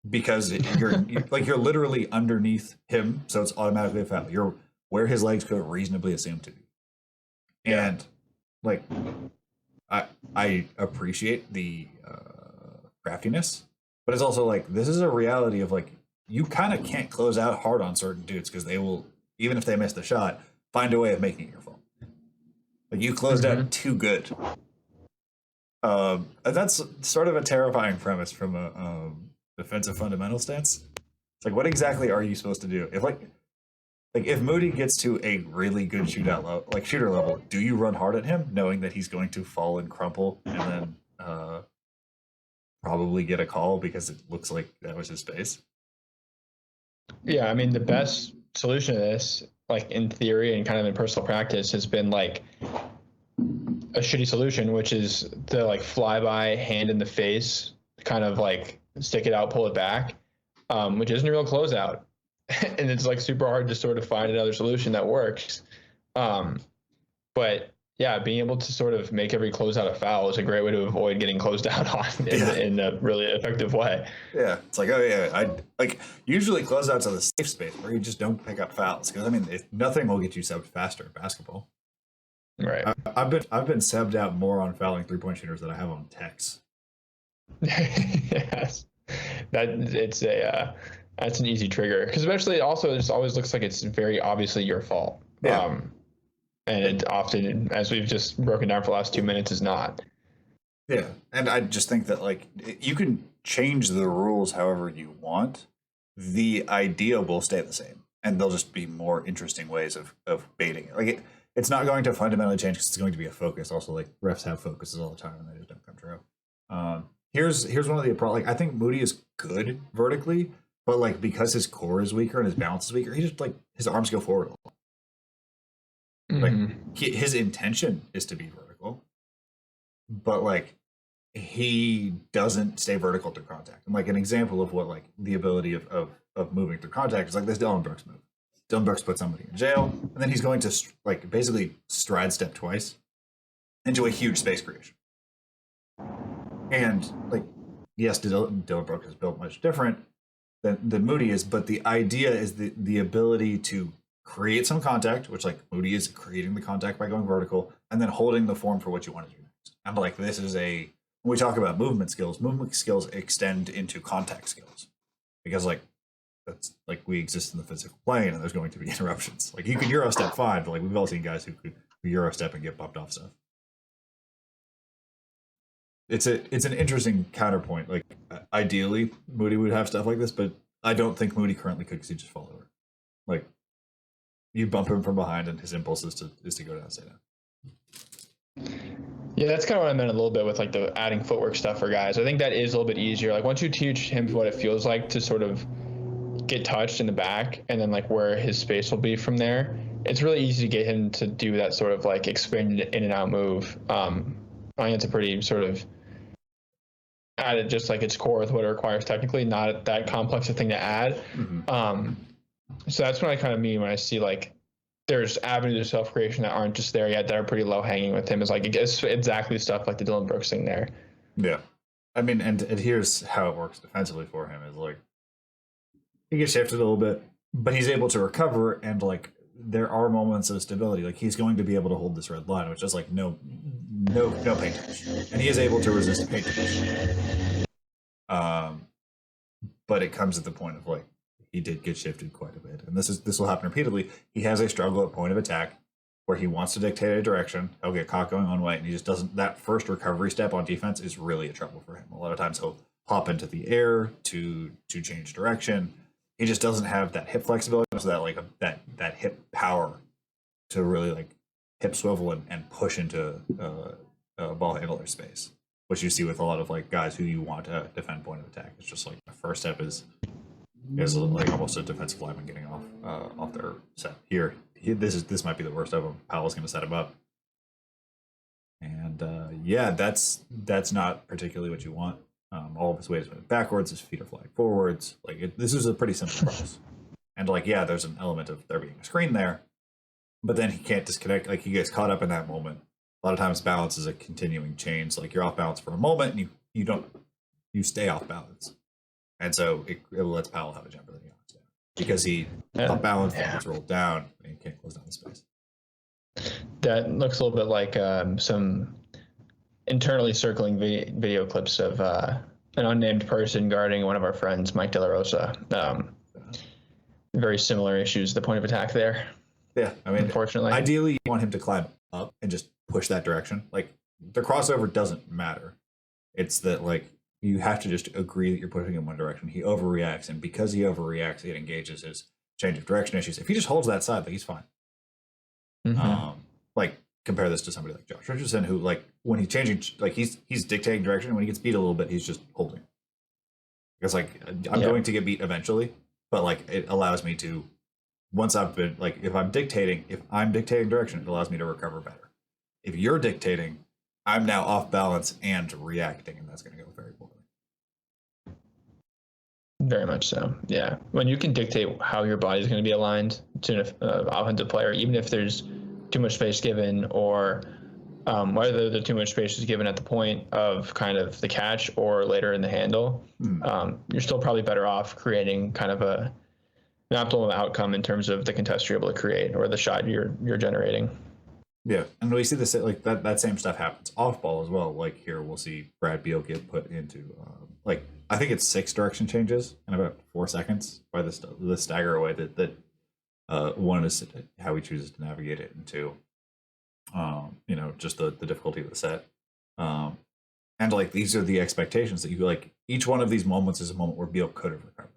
[SPEAKER 1] because you're literally underneath him, so it's automatically a foul. You're where his legs could reasonably assume to be. And like, I appreciate the craftiness, but it's also like this is a reality of like you kind of can't close out hard on certain dudes because they will, even if they miss the shot, find a way of making it your fault. Like you closed out too good. And that's sort of a terrifying premise from a defensive fundamental stance. It's like, what exactly are you supposed to do if like if Moody gets to a really good shooter level, do you run hard at him knowing that he's going to fall and crumple and then probably get a call because it looks like that was his space?
[SPEAKER 3] Yeah, I mean the best solution to this, like in theory and kind of in personal practice, has been like a shitty solution, which is the like flyby hand in the face, kind of like stick it out, pull it back, which isn't a real closeout. And it's like super hard to sort of find another solution that works. But yeah, being able to sort of make every closeout a foul is a great way to avoid getting closed out on in a really effective way.
[SPEAKER 1] Yeah, it's like, oh yeah, I like usually closeouts are the safe space where you just don't pick up fouls because I mean nothing will get you subbed faster in basketball.
[SPEAKER 3] Right.
[SPEAKER 1] I've been subbed out more on fouling 3-point shooters than I have on techs.
[SPEAKER 3] Yes, that's an easy trigger because eventually also it just always looks like it's very obviously your fault.
[SPEAKER 1] Yeah.
[SPEAKER 3] And it often, as we've just broken down for the last 2 minutes, is not.
[SPEAKER 1] Yeah, and I just think that like you can change the rules however you want. The idea will stay the same, and there'll just be more interesting ways of baiting it. Like it's not going to fundamentally change because it's going to be a focus. Also, like refs have focuses all the time, and they just don't come true. Here's one of the problems. Like I think Moody is good vertically, but like because his core is weaker and his balance is weaker, he just like his arms go forward a lot. Like his intention is to be vertical, but like he doesn't stay vertical through contact. And like an example of what like the ability of moving through contact is like this Dylan Brooks move. Dylan Brooks puts somebody in jail, and then he's going to like basically stride step twice into a huge space creation. And like, yes, Dylan Brooks is built much different than Moody is, but the idea is the ability to create some contact, which like Moody is creating the contact by going vertical and then holding the form for what you want to do next. And like this is when we talk about movement skills extend into contact skills because like that's like we exist in the physical plane and there's going to be interruptions. Like you can Euro step fine, but like we've all seen guys who Euro step and get bumped off stuff. It's an interesting counterpoint. Like ideally Moody would have stuff like this, but I don't think Moody currently could because he just fall over. Like you bump him from behind, and his impulse is to go down, stay down.
[SPEAKER 3] Yeah, that's kind of what I meant a little bit with like the adding footwork stuff for guys. I think that is a little bit easier. Like once you teach him what it feels like to sort of get touched in the back, and then like where his space will be from there, it's really easy to get him to do that sort of like expanded in and out move. I think it's a pretty sort of added just like its core with what it requires technically, not that complex a thing to add. So that's what I kind of mean when I see like there's avenues of self-creation that aren't just there yet that are pretty low hanging with him. Is like it's exactly stuff like the Dylan Brooks thing there.
[SPEAKER 1] Yeah. I mean, and here's how it works defensively for him is like he gets shifted a little bit, but he's able to recover, and like there are moments of stability. Like he's going to be able to hold this red line, which is like no paint touch, and he is able to resist a paint touch. But it comes at the point of like he did get shifted quite a bit, and this will happen repeatedly. He has a struggle at point of attack where he wants to dictate a direction. He'll get caught going one way, and he just doesn't. That first recovery step on defense is really a trouble for him. A lot of times he'll hop into the air to change direction. He just doesn't have that hip flexibility, so that like that hip power to really like hip swivel and push into ball handler space, which you see with a lot of like guys who you want to defend point of attack. It's just like the first step is like almost a defensive lineman getting off their set. This might be the worst of them. Powell's going to set him up, and yeah, that's not particularly what you want. All of his weight is moving backwards. His feet are flying forwards. Like this is a pretty simple cross, and like yeah, there's an element of there being a screen there, but then he can't disconnect. Like he gets caught up in that moment. A lot of times, balance is a continuing change. So, like you're off balance for a moment, and you stay off balance, and so it lets Powell have a jumper that he knocks down because he off balance gets rolled down and he can't close down the space.
[SPEAKER 3] That looks a little bit like some internally circling video clips of an unnamed person guarding one of our friends, Mike De La Rosa. Very similar issues. The point of attack there.
[SPEAKER 1] Yeah, I mean,
[SPEAKER 3] unfortunately,
[SPEAKER 1] ideally you want him to climb up and just push that direction. Like the crossover doesn't matter. It's that like you have to just agree that you're pushing in one direction. He overreacts, and because he overreacts, it engages his change of direction issues. If he just holds that side, like he's fine.
[SPEAKER 3] Mm-hmm.
[SPEAKER 1] Like compare this to somebody like Josh Richardson, who like when he's changing, like he's dictating direction. And when he gets beat a little bit, he's just holding. Because like I'm going to get beat eventually, but like it allows me to. Once I've been like, if I'm dictating direction, it allows me to recover better. If you're dictating, I'm now off balance and reacting, and that's going to go very poorly.
[SPEAKER 3] Very much so. Yeah. When you can dictate how your body's going to be aligned to an offensive player, even if there's too much space given, or whether the too much space is given at the point of kind of the catch or later in the handle, you're still probably better off creating kind of an optimal outcome in terms of the contest you're able to create or the shot you're generating.
[SPEAKER 1] Yeah, and we see this like that same stuff happens off ball as well. Like here, we'll see Brad Beal get put into like I think it's 6 direction changes in about 4 seconds by the stagger away that one is how he chooses to navigate it, and 2, you know, just the difficulty of the set. And like these are the expectations that you like. Each one of these moments is a moment where Beal could have recovered.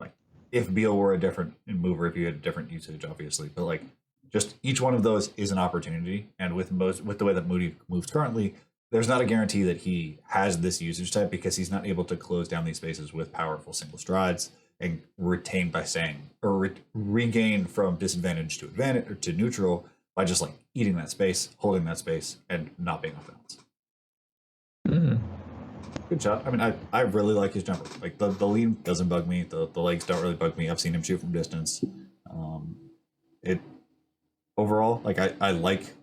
[SPEAKER 1] Like if Beal were a different mover, if you had a different usage, obviously, but like. Just each one of those is an opportunity, and with the way that Moody moves currently, there's not a guarantee that he has this usage type because he's not able to close down these spaces with powerful single strides and retain by staying or regain from disadvantage to advantage or to neutral by just like eating that space, holding that space, and not being off balance.
[SPEAKER 3] Mm-hmm.
[SPEAKER 1] Good shot. I mean, I really like his jumper. Like the lean doesn't bug me. The legs don't really bug me. I've seen him shoot from distance. Overall, like I like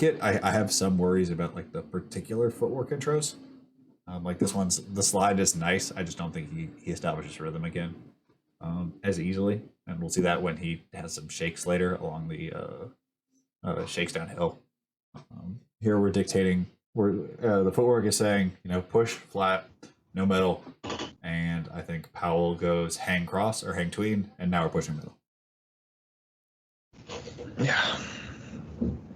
[SPEAKER 1] it. I have some worries about like the particular footwork intros. Like the slide is nice. I just don't think he establishes rhythm again as easily, and we'll see that when he has some shakes later along the shakes downhill. Here we're dictating. The footwork is saying, you know, push flat, no middle, and I think Powell goes hang cross or hang tween, and now we're pushing middle.
[SPEAKER 3] Yeah,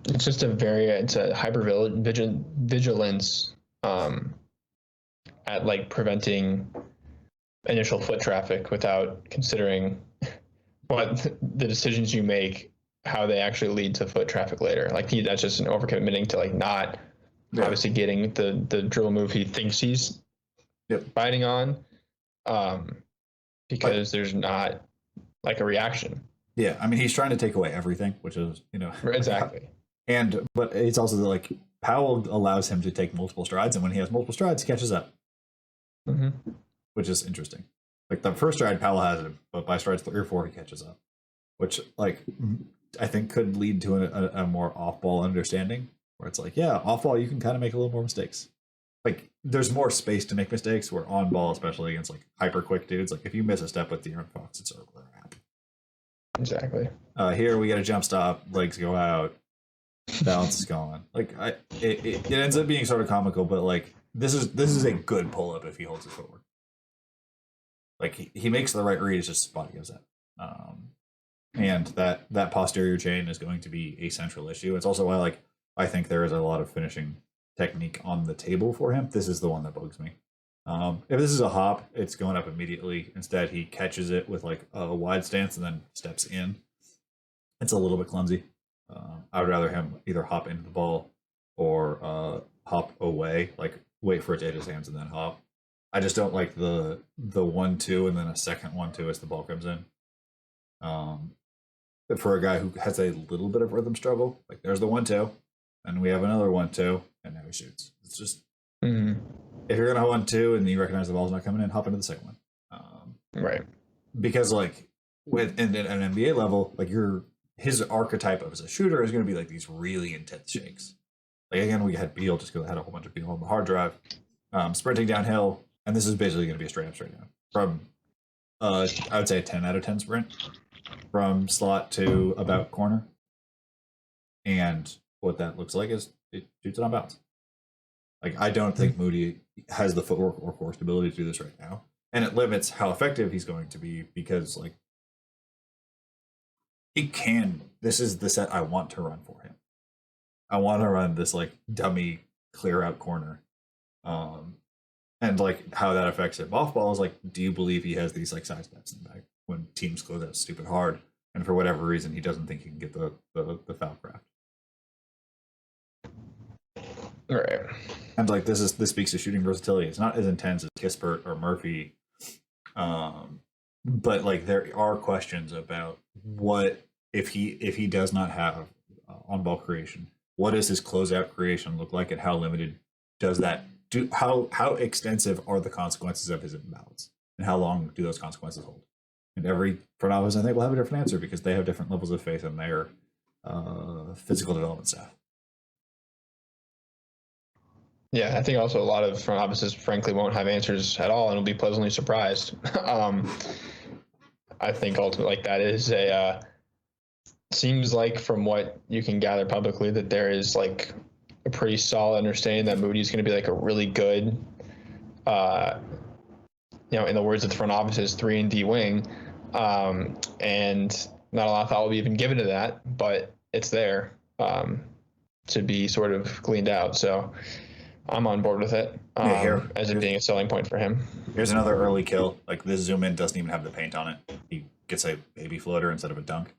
[SPEAKER 3] it's just a hyper vigilance at like preventing initial foot traffic without considering what the decisions you make, how they actually lead to foot traffic later. Like that's just an overcommitting to like not obviously getting the dribble move he thinks he's fighting on, because there's not like a reaction.
[SPEAKER 1] Yeah, I mean, he's trying to take away everything, which is, you know,
[SPEAKER 3] exactly.
[SPEAKER 1] But it's also like Powell allows him to take multiple strides, and when he has multiple strides, he catches up, which is interesting. Like the first stride, Powell has him, but by strides 3 or 4, he catches up. Which, like, I think could lead to a more off-ball understanding where it's like, yeah, off-ball you can kind of make a little more mistakes. Like there's more space to make mistakes. Where on ball, especially against like hyper quick dudes, like if you miss a step with the Aaron Fox, it's a wrap.
[SPEAKER 3] Exactly.
[SPEAKER 1] Here we get a jump stop, legs go out, balance is gone. Like it ends up being sort of comical, but like this is a good pull up if he holds his footwork. Like he makes the right read, it's just his body goes out. And that posterior chain is going to be a central issue. It's also why like I think there is a lot of finishing technique on the table for him. This is the one that bugs me. If this is a hop, it's going up immediately. Instead, he catches it with like a wide stance and then steps in. It's a little bit clumsy. I would rather him either hop into the ball or hop away, like wait for it to hit his hands and then hop. I just don't like the 1-2 and then a second 1-2 as the ball comes in. For a guy who has a little bit of rhythm struggle, like there's the 1-2, and we have another 1-2, and now he shoots. It's just if you're gonna 1-2 and you recognize the ball's not coming in, hop into the second one.
[SPEAKER 3] Right.
[SPEAKER 1] Because like with an NBA level, like his archetype as a shooter is going to be like these really intense shakes. Like again, we had Beal just because I had a whole bunch of Beal on the hard drive, sprinting downhill, and this is basically going to be a straight down from I would say a 10 out of 10 sprint from slot to about corner. And what that looks like is it shoots it on bounce. Like I don't think Moody has the footwork or core stability to do this right now, and it limits how effective he's going to be because like he can. This is the set I want to run for him. I want to run this like dummy clear out corner, and like how that affects him off ball is like, do you believe he has these like side steps in the back when teams close out stupid hard, and for whatever reason he doesn't think he can get the foul craft.
[SPEAKER 3] Right.
[SPEAKER 1] And like this speaks to shooting versatility. It's not as intense as Kispert or Murphy, but like there are questions about what if he does not have on ball creation. What does his closeout creation look like, and how limited does that do? How extensive are the consequences of his imbalance, and how long do those consequences hold? And every front office, I think, will have a different answer because they have different levels of faith in their physical development staff.
[SPEAKER 3] Yeah, I think also a lot of front offices, frankly, won't have answers at all and will be pleasantly surprised. I think ultimately, like that is seems like from what you can gather publicly that there is like a pretty solid understanding that Moody's going to be like a really good, in the words of the front office's 3-and-D wing, and not a lot of thought will be even given to that, but it's there to be sort of gleaned out. So I'm on board with it as it being a selling point for him.
[SPEAKER 1] Here's another early kill. Like this zoom in doesn't even have the paint on it. He gets a baby floater instead of a dunk.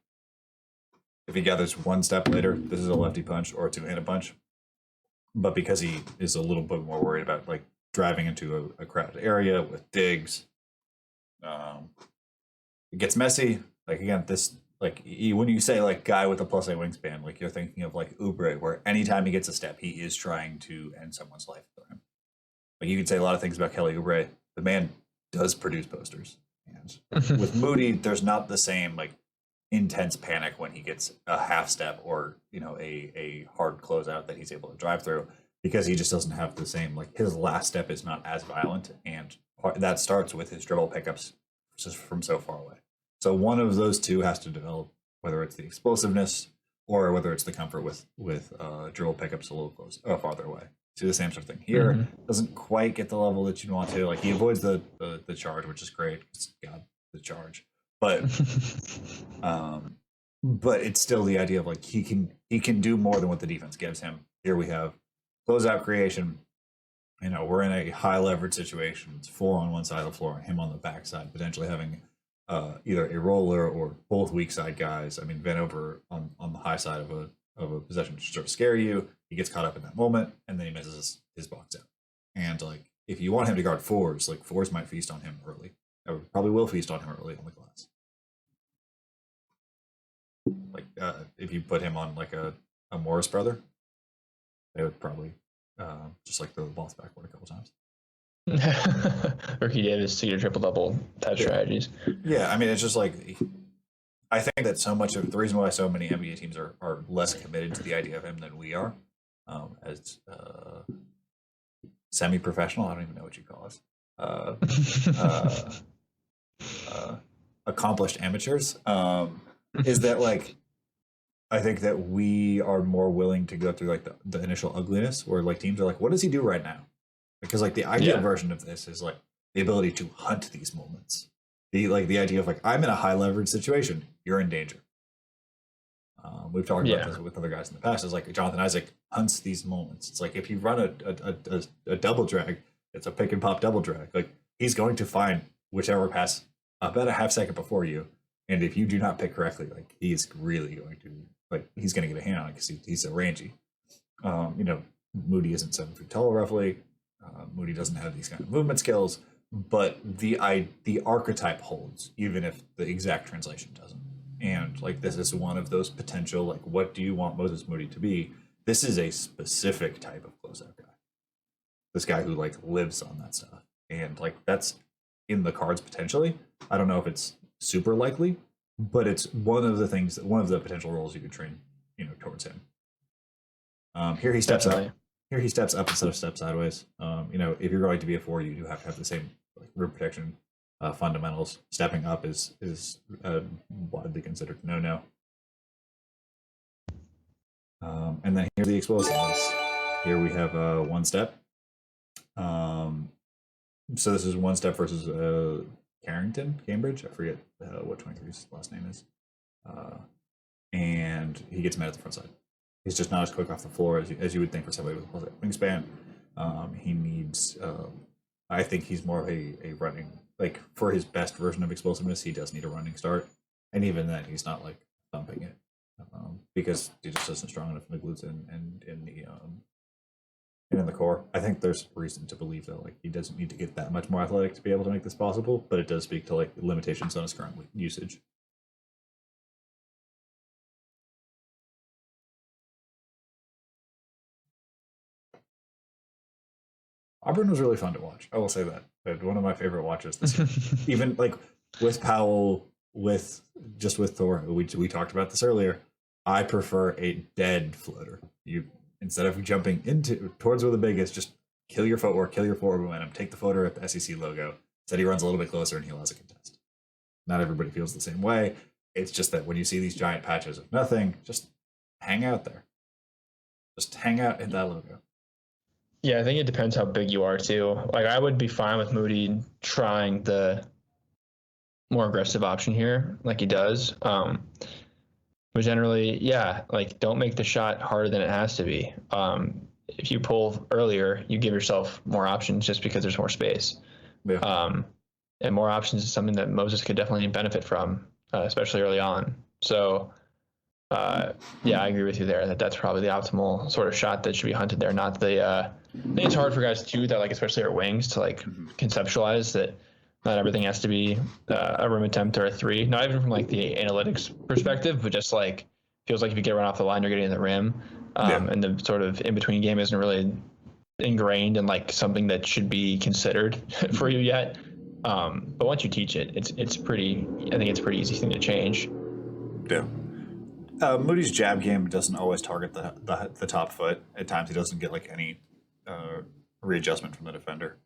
[SPEAKER 1] If he gathers one step later, this is a lefty punch or a two-handed punch. But because he is a little bit more worried about like driving into a crowded area with digs, it gets messy. Like again, this like when you say like guy with a +8 wingspan, like you're thinking of like Oubre, where anytime he gets a step, he is trying to end someone's life for him. Like you could say a lot of things about Kelly Oubre. The man does produce posters, and with Moody, there's not the same like intense panic when he gets a half step or a hard closeout that he's able to drive through, because he just doesn't have the same like his last step is not as violent, and that starts with his dribble pickups just from so far away. So one of those two has to develop, whether it's the explosiveness or whether it's the comfort with dribble pickups a little close farther away. See the same sort of thing here. Mm-hmm. Doesn't quite get the level that you want to. Like he avoids the charge, which is great. It's got the charge, but but it's still the idea of like he can do more than what the defense gives him. Here we have closeout creation. We're in a high leverage situation. It's 4 on one side of the floor and him on the back side, potentially having either a roller or both weak side guys. I mean, Vanover on the high side of a possession to sort of scare you. He gets caught up in that moment, and then he misses his box out. And like, if you want him to guard fours, like fours might feast on him early. Or probably will feast on him early on the glass. Like if you put him on like a Morris brother, they would probably just like throw the balls backward a couple times.
[SPEAKER 3] Or he did his 2 triple double type strategies.
[SPEAKER 1] Yeah, I mean it's just like I think that so much of the reason why so many NBA teams are less committed to the idea of him than we are, as semi-professional. I don't even know what you call us. Uh, Accomplished amateurs. Is that like I think that we are more willing to go through like the initial ugliness, where like teams are like, what does he do right now? Because like the ideal version of this is like the ability to hunt these moments. The idea of like, I'm in a high leverage situation, you're in danger. We've talked about this with other guys in the past. Is like Jonathan Isaac hunts these moments. It's like if you run a double drag, it's a pick and pop double drag. Like he's going to find whichever pass about a half second before you, and if you do not pick correctly, like he's really going to he's going to get a hand on it because he's so rangy. Moody isn't 7 feet tall roughly. Moody doesn't have these kind of movement skills, but the archetype holds, even if the exact translation doesn't. And like this is one of those potential like, what do you want Moses Moody to be? This is a specific type of closeout guy. This guy who like lives on that stuff, and like that's in the cards potentially. I don't know if it's super likely, but it's one of the potential roles you could train, towards him. Here he steps up. Here he steps up instead of step sideways. If you're going to be a 4, you do have to have the same like rim protection fundamentals. Stepping up is widely considered no. And then here's the explosiveness. Here we have one step. So this is one step versus Cambridge. I forget what 23's last name is. And he gets met at the front side. He's just not as quick off the floor as you would think for somebody with a wingspan. He needs, I think he's more of a running, like for his best version of explosiveness, he does need a running start. And even then, he's not like thumping it because he just isn't strong enough in the glutes and in the core. I think there's reason to believe that like he doesn't need to get that much more athletic to be able to make this possible, but it does speak to like limitations on his current usage. Auburn was really fun to watch. I will say that. One of my favorite watches this year. Even like with Powell, with Thor, we talked about this earlier. I prefer a dead floater. You instead of jumping towards where the big is, just kill your footwork, kill your forward momentum, take the floater at the SEC logo. Instead he runs a little bit closer and he allows a contest. Not everybody feels the same way. It's just that when you see these giant patches of nothing, just hang out there. Just hang out in that logo.
[SPEAKER 3] Yeah, I think it depends how big you are too. Like I would be fine with Moody trying the more aggressive option here, like he does. But generally, like don't make the shot harder than it has to be. If you pull earlier, you give yourself more options just because there's more space. Yeah. And more options is something that Moses could definitely benefit from, especially early on. So, I agree with you there that's probably the optimal sort of shot that should be hunted there. Not the. I think it's hard for guys too that like especially our wings to like conceptualize that not everything has to be a rim attempt or a 3. Not even from like the analytics perspective, but just like feels like if you get run off the line, you're getting in the rim, and the sort of in between game isn't really ingrained in like something that should be considered for you yet. But once you teach it, it's pretty. I think it's a pretty easy thing to change.
[SPEAKER 1] Yeah. Moody's jab game doesn't always target the top foot. At times, he doesn't get like any readjustment from the defender.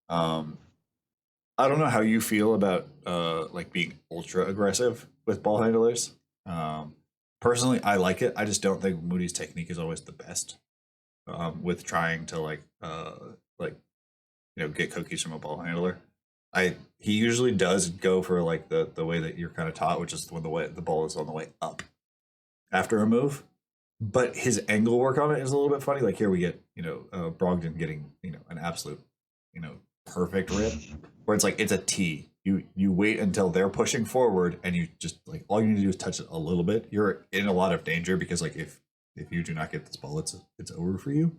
[SPEAKER 1] I don't know how you feel about like being ultra aggressive with ball handlers. Personally, I like it. I just don't think Moody's technique is always the best with trying to get cookies from a ball handler. He usually does go for like the way that you're kind of taught, which is when the ball is on the way up after a move. But his angle work on it is a little bit funny. Like here we get, Brogdon getting, an absolute, perfect rip where it's like, it's a T. You wait until they're pushing forward and you just like, all you need to do is touch it a little bit. You're in a lot of danger because like, if you do not get this ball, it's over for you.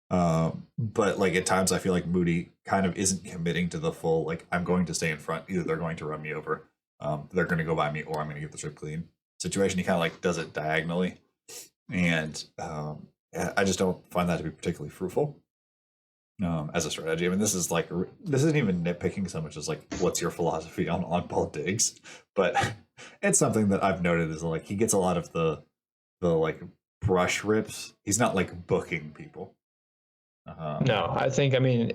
[SPEAKER 1] But like at times I feel like Moody kind of isn't committing to the full, like I'm going to stay in front. Either they're going to run me over, they're going to go by me, or I'm going to get the trip clean situation. He kind of like does it diagonally. And I just don't find that to be particularly fruitful as a strategy. I mean, this isn't even nitpicking so much as like, what's your philosophy on ball digs? But it's something that I've noted is like he gets a lot of the like brush rips. He's not like booking people.
[SPEAKER 3] No, I mean,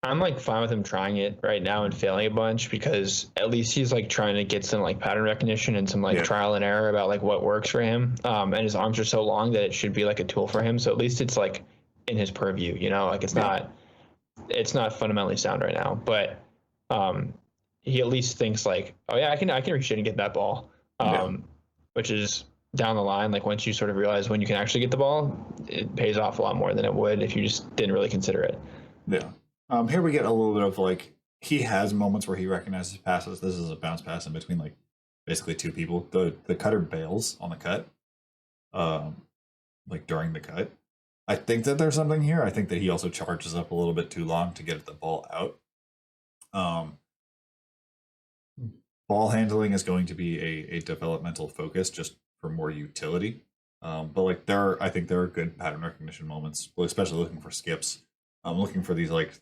[SPEAKER 3] I'm like fine with him trying it right now and failing a bunch because at least he's like trying to get some like pattern recognition and some like
[SPEAKER 1] Yeah.
[SPEAKER 3] trial and error about like what works for him. And his arms are so long that it should be like a tool for him. So at least it's like in his purview, like it's not fundamentally sound right now, but he at least thinks like, oh yeah, I can reach in and get that ball, which is down the line. Like once you sort of realize when you can actually get the ball, it pays off a lot more than it would if you just didn't really consider it.
[SPEAKER 1] Yeah. Here we get a little bit of like he has moments where he recognizes passes. This is a bounce pass in between like basically two people. The cutter bails on the cut, like during the cut. I think that there's something here. I think that he also charges up a little bit too long to get the ball out. Ball handling is going to be a developmental focus just for more utility. But like I think there are good pattern recognition moments, especially looking for skips. I'm looking for these like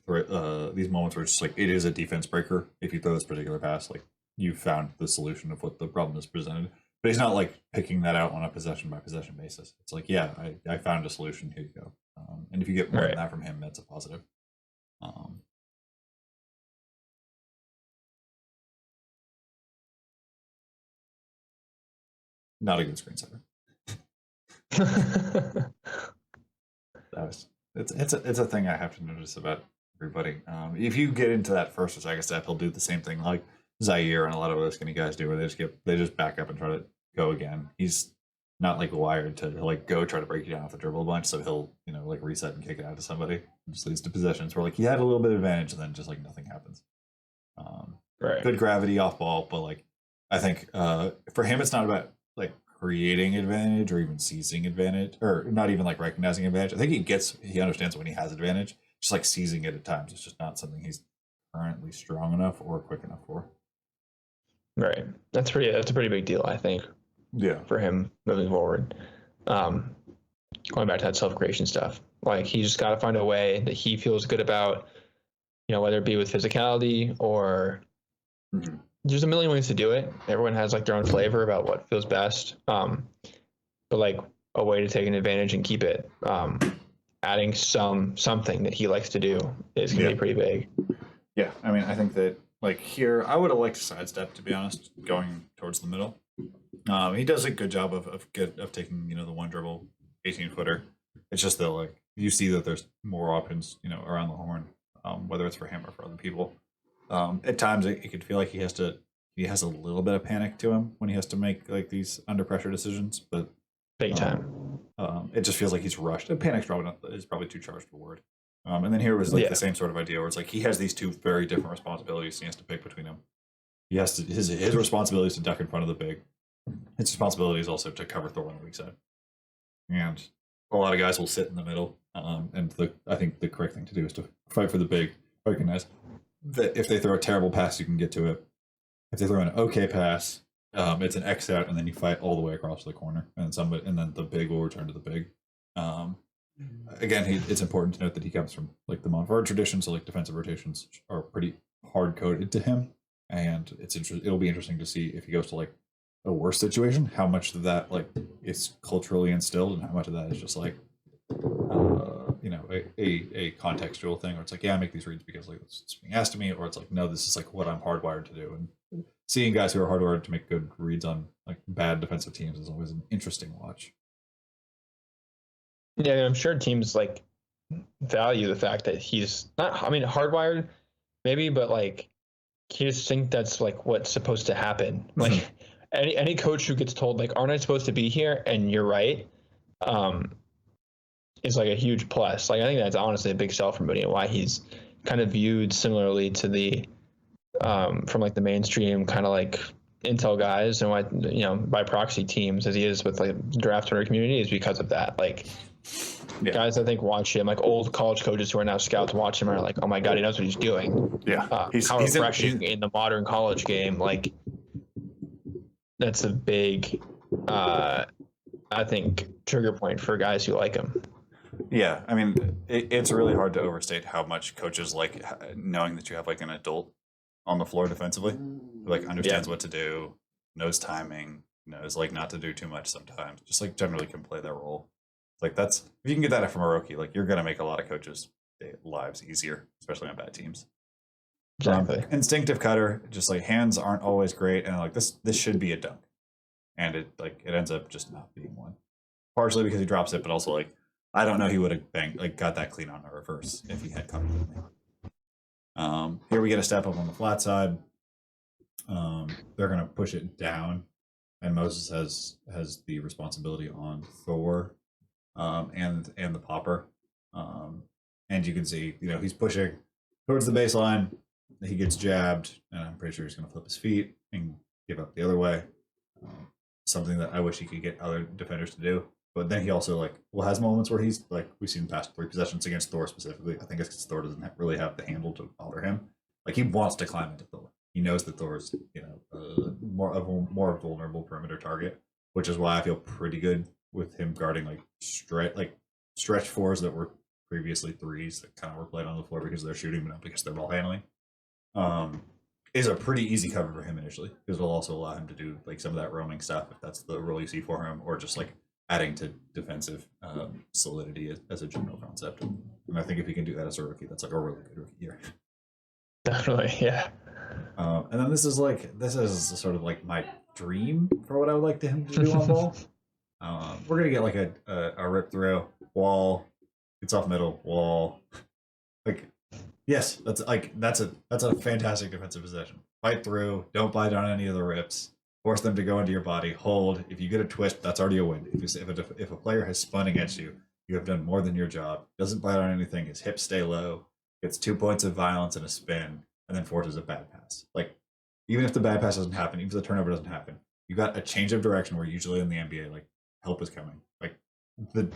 [SPEAKER 1] these moments where it's just like it is a defense breaker. If you throw this particular pass, like you found the solution of what the problem is presented. But he's not like picking that out on a possession by possession basis. It's like, yeah, I found a solution. Here you go. And if you get more than that from him, that's a positive. Not a good screensaver. It's a thing I have to notice about everybody. If you get into that first or second step, he'll do the same thing like Zaire and a lot of other skinny guys do, where they just back up and try to go again. He's not like wired to like go try to break you down off the dribble a bunch, so he'll like reset and kick it out to somebody. It just leads to possessions where like he had a little bit of advantage and then just like nothing happens. Good gravity off ball, but like I think for him it's not about like creating advantage or even seizing advantage, or not even like recognizing advantage. I think he understands when he has advantage, just like seizing it at times. It's just not something he's currently strong enough or quick enough for.
[SPEAKER 3] Right. That's a pretty big deal, I think.
[SPEAKER 1] Yeah.
[SPEAKER 3] For him moving forward. Going back to that self-creation stuff. Like he just got to find a way that he feels good about, whether it be with physicality or there's a million ways to do it. Everyone has like their own flavor about what feels best. But like a way to take an advantage and keep it, adding something that he likes to do is going to be pretty big.
[SPEAKER 1] Yeah. I mean, I think that like here, I would have liked to sidestep, to be honest, going towards the middle. He does a good job of taking, the one dribble 18-footer. It's just that like you see that there's more options, around the horn, whether it's for him or for other people. At times it could feel like he has a little bit of panic to him when he has to make like these under pressure decisions, but
[SPEAKER 3] big time.
[SPEAKER 1] It just feels like he's rushed. Panic's probably too charged a word. And then here was like the same sort of idea where it's like he has these two very different responsibilities and he has to pick between them. He has to his responsibility is to duck in front of the big. His responsibility is also to cover Thor on the weak side. And a lot of guys will sit in the middle. And I think the correct thing to do is to fight for the big. Recognize that if they throw a terrible pass, you can get to it. If they throw an okay pass, it's an X out, and then you fight all the way across the corner, and then the big will return to the big. Again, it's important to note that he comes from like the Montfort tradition, so like defensive rotations are pretty hard coded to him, and it'll be interesting to see if he goes to like a worse situation, how much of that like is culturally instilled, and how much of that is just like a contextual thing, or it's like, yeah, I make these reads because like it's being asked of me, or it's like, no, this is like what I'm hardwired to do. And seeing guys who are hardwired to make good reads on like bad defensive teams is always an interesting watch.
[SPEAKER 3] Yeah, I'm sure teams like value the fact that he's not, I mean, hardwired maybe, but like he just think that's like what's supposed to happen. Like any coach who gets told like, aren't I supposed to be here? And you're right. Is like a huge plus. Like I think that's honestly a big sell for Moody and why he's kind of viewed similarly to the from like the mainstream kind of like intel guys, and why by proxy teams as he is with like the draft owner community is because of that. Like guys I think watch him, like old college coaches who are now scouts watch him and are like, oh my god, he knows what he's doing. He's refreshing in the modern college game. Like that's a big I think trigger point for guys who like him.
[SPEAKER 1] Yeah, I mean, it's really hard to overstate how much coaches like knowing that you have like an adult on the floor defensively. Who, like understands what to do, knows timing, knows like not to do too much sometimes. Just like generally can play that role. Like that's if you can get that from a rookie, like you're gonna make a lot of coaches' lives easier, especially on bad teams.
[SPEAKER 3] Exactly.
[SPEAKER 1] Instinctive cutter, just like hands aren't always great, and like this should be a dunk, and it ends up just not being one. Partially because he drops it, but also like I don't know he would have got that clean on a reverse if he had covered with me. Here we get a step up on the flat side. They're gonna push it down, and Moses has the responsibility on Thor, and the popper, and you can see he's pushing towards the baseline. He gets jabbed, and I'm pretty sure he's going to flip his feet and give up the other way. Something that I wish he could get other defenders to do. But then he also has moments where he's we've seen past 3 possessions against Thor specifically. I think it's because Thor doesn't really have the handle to bother him. Like he wants to climb into Thor. He knows that Thor's more vulnerable perimeter target, which is why I feel pretty good with him guarding stretch fours that were previously threes that kind of were played on the floor because they're shooting, but not because they're ball handling. Is a pretty easy cover for him initially because it'll also allow him to do some of that roaming stuff if that's the role you see for him, or just adding to defensive solidity as a general concept. And I think if he can do that as a rookie, that's a really good rookie year.
[SPEAKER 3] Definitely, yeah.
[SPEAKER 1] And then this is sort of my dream for what I would like him to do on ball. We're gonna get a rip through wall, gets off middle wall, yes, that's a fantastic defensive possession. Fight through, don't bite on any of the rips, force them to go into your body, hold. If you get a twist, that's already a win. If a player has spun against you, you have done more than your job. Doesn't bite on anything, his hips stay low, gets 2 points of violence and a spin, and then forces a bad pass. Even if the bad pass doesn't happen, even if the turnover doesn't happen, you got a change of direction where usually in the NBA, help is coming. The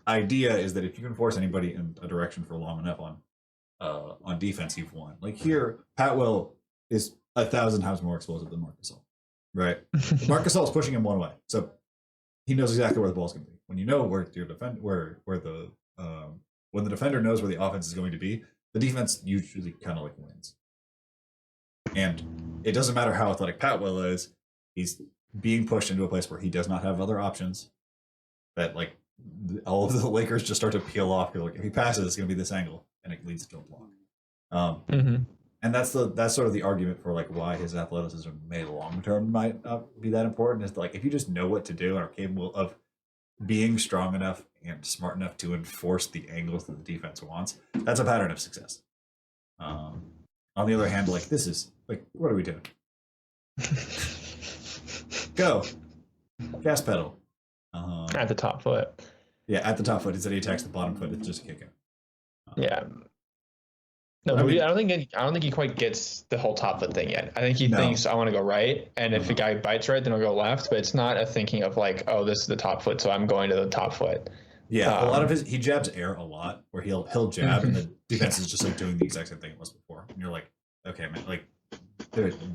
[SPEAKER 1] idea is that if you can force anybody in a direction for long enough on defense, you've won. Here, Patwell is 1,000 times more explosive than Marc Gasol, right? Marc Gasol is pushing him one way, so he knows exactly where the ball's going to be. When you know when the defender knows where the offense is going to be, the defense usually kind of wins. And it doesn't matter how athletic Patwell is; he's being pushed into a place where he does not have other options. That all of the Lakers just start to peel off. If he passes, it's going to be this angle, and it leads to a block. And that's sort of the argument for why his athleticism may long term might not be that important. Is if you just know what to do and are capable of being strong enough and smart enough to enforce the angles that the defense wants, that's a pattern of success. On the other hand, this is what are we doing? Go, gas pedal.
[SPEAKER 3] At the top foot.
[SPEAKER 1] Yeah, at the top foot. Instead he attacks the bottom foot, it's just a kick out.
[SPEAKER 3] Yeah. No, I don't think he quite gets the whole top foot thing yet. I think he thinks I want to go right, and if the guy bites right, then I'll go left. But it's not a thinking of oh, this is the top foot, so I'm going to the top foot.
[SPEAKER 1] Yeah, a lot of he jabs air a lot, where he'll jab, and the defense is just doing the exact same thing it was before, and you're okay, man,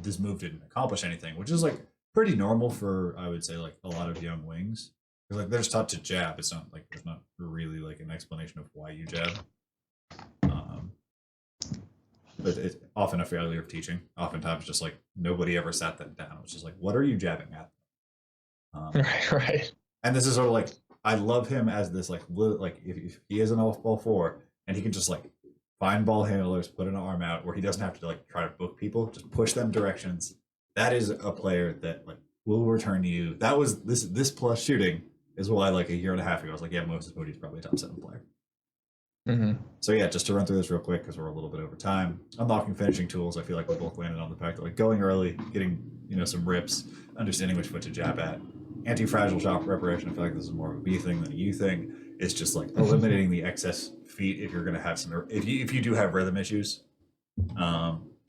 [SPEAKER 1] this move didn't accomplish anything, which is pretty normal for, I would say, a lot of young wings. Because they're just taught to jab. It's not there's not really an explanation of why you jab. But it's often a failure of teaching. Oftentimes, just nobody ever sat that down. It's just what are you jabbing at?
[SPEAKER 3] Right.
[SPEAKER 1] And this is sort of I love him as this if he is an all four and he can just find ball handlers, put an arm out where he doesn't have to try to book people, just push them directions. That is a player that will return you. That was this plus shooting is why a year and a half ago I was yeah, Moses Moody's probably a top 7 player. So yeah, just to run through this real quick because we're a little bit over time. Unlocking finishing tools. I feel we both landed on the fact that going early, getting some rips, understanding which foot to jab at. Anti-fragile shot preparation. I feel this is more of a B thing than a U thing. It's just eliminating the excess feet if you're going to have some. If you do have rhythm issues,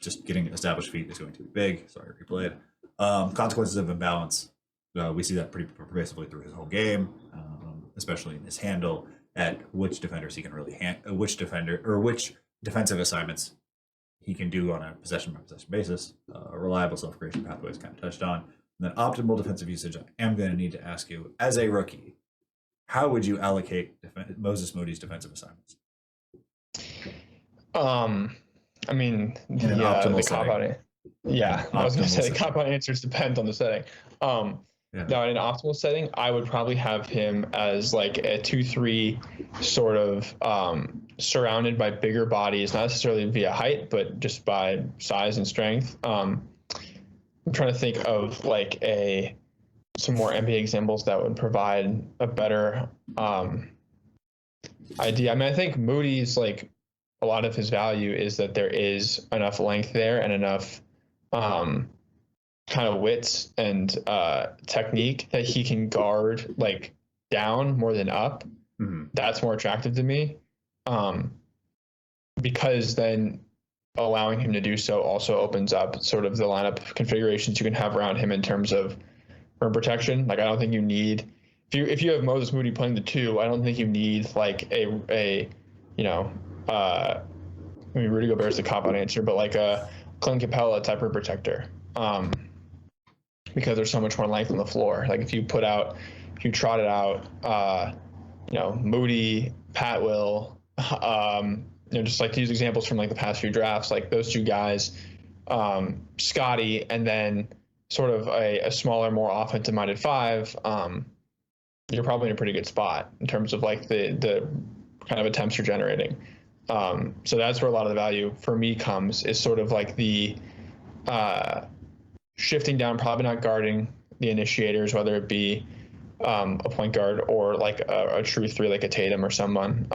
[SPEAKER 1] just getting established feet is going to be big. Sorry, replayed. Consequences of imbalance. We see that pretty pervasively through his whole game, especially in his handle at which defenders he can really which defensive assignments he can do on a possession by possession basis. Reliable self-creation pathways kind of touched on. And then optimal defensive usage. I am going to need to ask you, as a rookie, how would you allocate Moses Moody's defensive assignments?
[SPEAKER 3] I mean,
[SPEAKER 1] In an optimal
[SPEAKER 3] the
[SPEAKER 1] setting.
[SPEAKER 3] cop out. Yeah, I was gonna say the cop out answers depend on the setting.
[SPEAKER 1] Yeah.
[SPEAKER 3] Now, in an optimal setting, I would probably have him as like a 2-3 sort of surrounded by bigger bodies, not necessarily via height, but just by size and strength. I'm trying to think of like some more NBA examples that would provide a better idea. I mean, I think Moody's like a lot of his value is that there is enough length there and enough kind of wits and technique that he can guard like down more than up.
[SPEAKER 1] Mm-hmm.
[SPEAKER 3] That's more attractive to me, because then allowing him to do so also opens up sort of the lineup configurations you can have around him in terms of rim protection. Like I don't think you need if you have Moses Moody playing the 2, I don't think you need like a I mean Rudy Gobert's the cop out answer, but like a Clint Capella type rim protector. Because there's so much more length on the floor. Like if you trotted out, Moody, Pat Will, just like to use examples from like the past few drafts, like those 2 guys, Scotty, and then sort of a smaller, more offensive-minded 5, you're probably in a pretty good spot in terms of like the kind of attempts you're generating. So that's where a lot of the value for me comes, is sort of like the shifting down, probably not guarding the initiators, whether it be a point guard or like a true 3 like a Tatum or someone,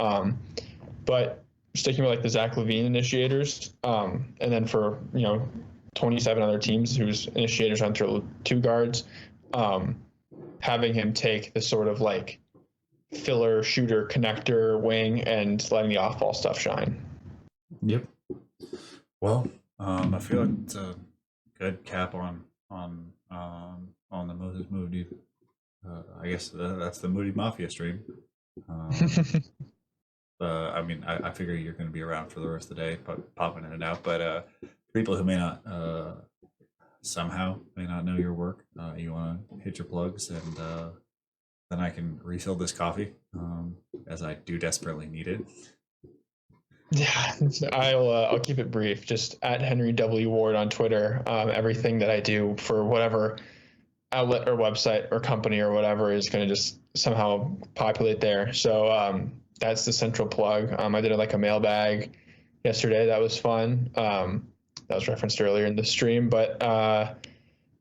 [SPEAKER 3] but sticking with like the Zach LaVine initiators, and then for 27 other teams whose initiators run through 2 guards, having him take the sort of like filler shooter connector wing and letting the off-ball stuff shine.
[SPEAKER 1] Yep. Well, I feel like it's a good cap on the Moses Moody. I guess that's the Moody Mafia stream. I mean, I figure you're going to be around for the rest of the day, popping in and out. But people who may not somehow may not know your work, you want to hit your plugs, and then I can refill this coffee, as I do desperately need it.
[SPEAKER 3] Yeah, I'll keep it brief. Just at Henry W. Ward on Twitter. Everything that I do for whatever outlet or website or company or whatever is going to just somehow populate there. So that's the central plug. I did like a mailbag yesterday. That was fun. That was referenced earlier in the stream, but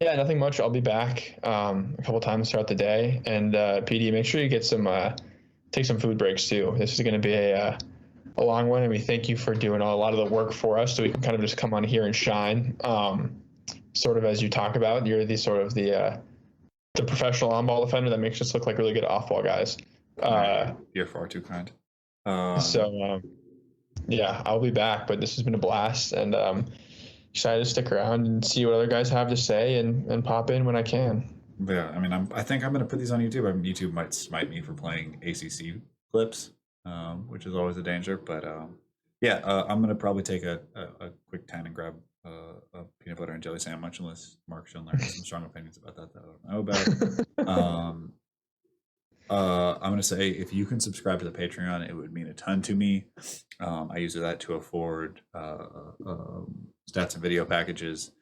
[SPEAKER 3] yeah, nothing much. I'll be back a couple times throughout the day. And PD, make sure you get take some food breaks too. This is going to be a long one, and we thank you for doing a lot of the work for us, so we can kind of just come on here and shine. Sort of as you talk about, you're the sort of the professional on-ball defender that makes us look like really good off-ball guys.
[SPEAKER 1] You're far too kind.
[SPEAKER 3] Yeah, I'll be back, but this has been a blast, and excited to stick around and see what other guys have to say, and pop in when I can.
[SPEAKER 1] Yeah, I mean, I think I'm going to put these on YouTube. I mean, YouTube might smite me for playing ACC clips, which is always a danger. But yeah, I'm going to probably take a quick 10 and grab a peanut butter and jelly sandwich, unless Mark Schindler has some strong opinions about that I don't know about. I'm going to say, if you can subscribe to the Patreon, it would mean a ton to me. I use that to afford stats and video packages.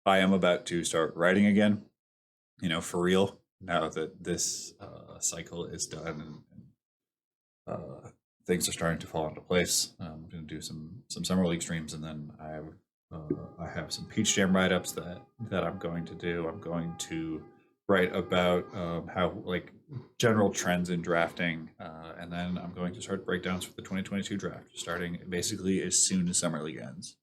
[SPEAKER 1] I am about to start writing again, for real, now that this cycle is done, and things are starting to fall into place. I'm going to do some summer league streams, and then I have some Peach Jam write-ups that I'm going to do. I'm going to write about how, like, general trends in drafting, and then I'm going to start breakdowns for the 2022 draft, starting basically as soon as summer league ends.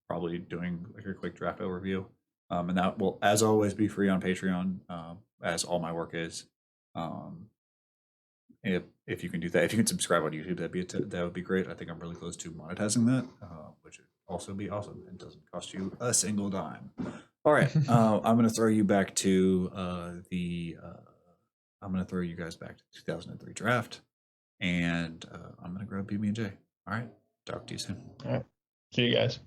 [SPEAKER 1] Probably doing like a quick draft overview, and that will, as always, be free on Patreon, as all my work is. If you can do that, if you can subscribe on YouTube, that would be great. I think I'm really close to monetizing that, which would also be awesome. It doesn't cost you a single dime. All right, I'm going to throw you back to I'm going to throw you guys back to the 2003 draft, and I'm going to grab PB&J. All right, talk to you soon.
[SPEAKER 3] All right, see you guys.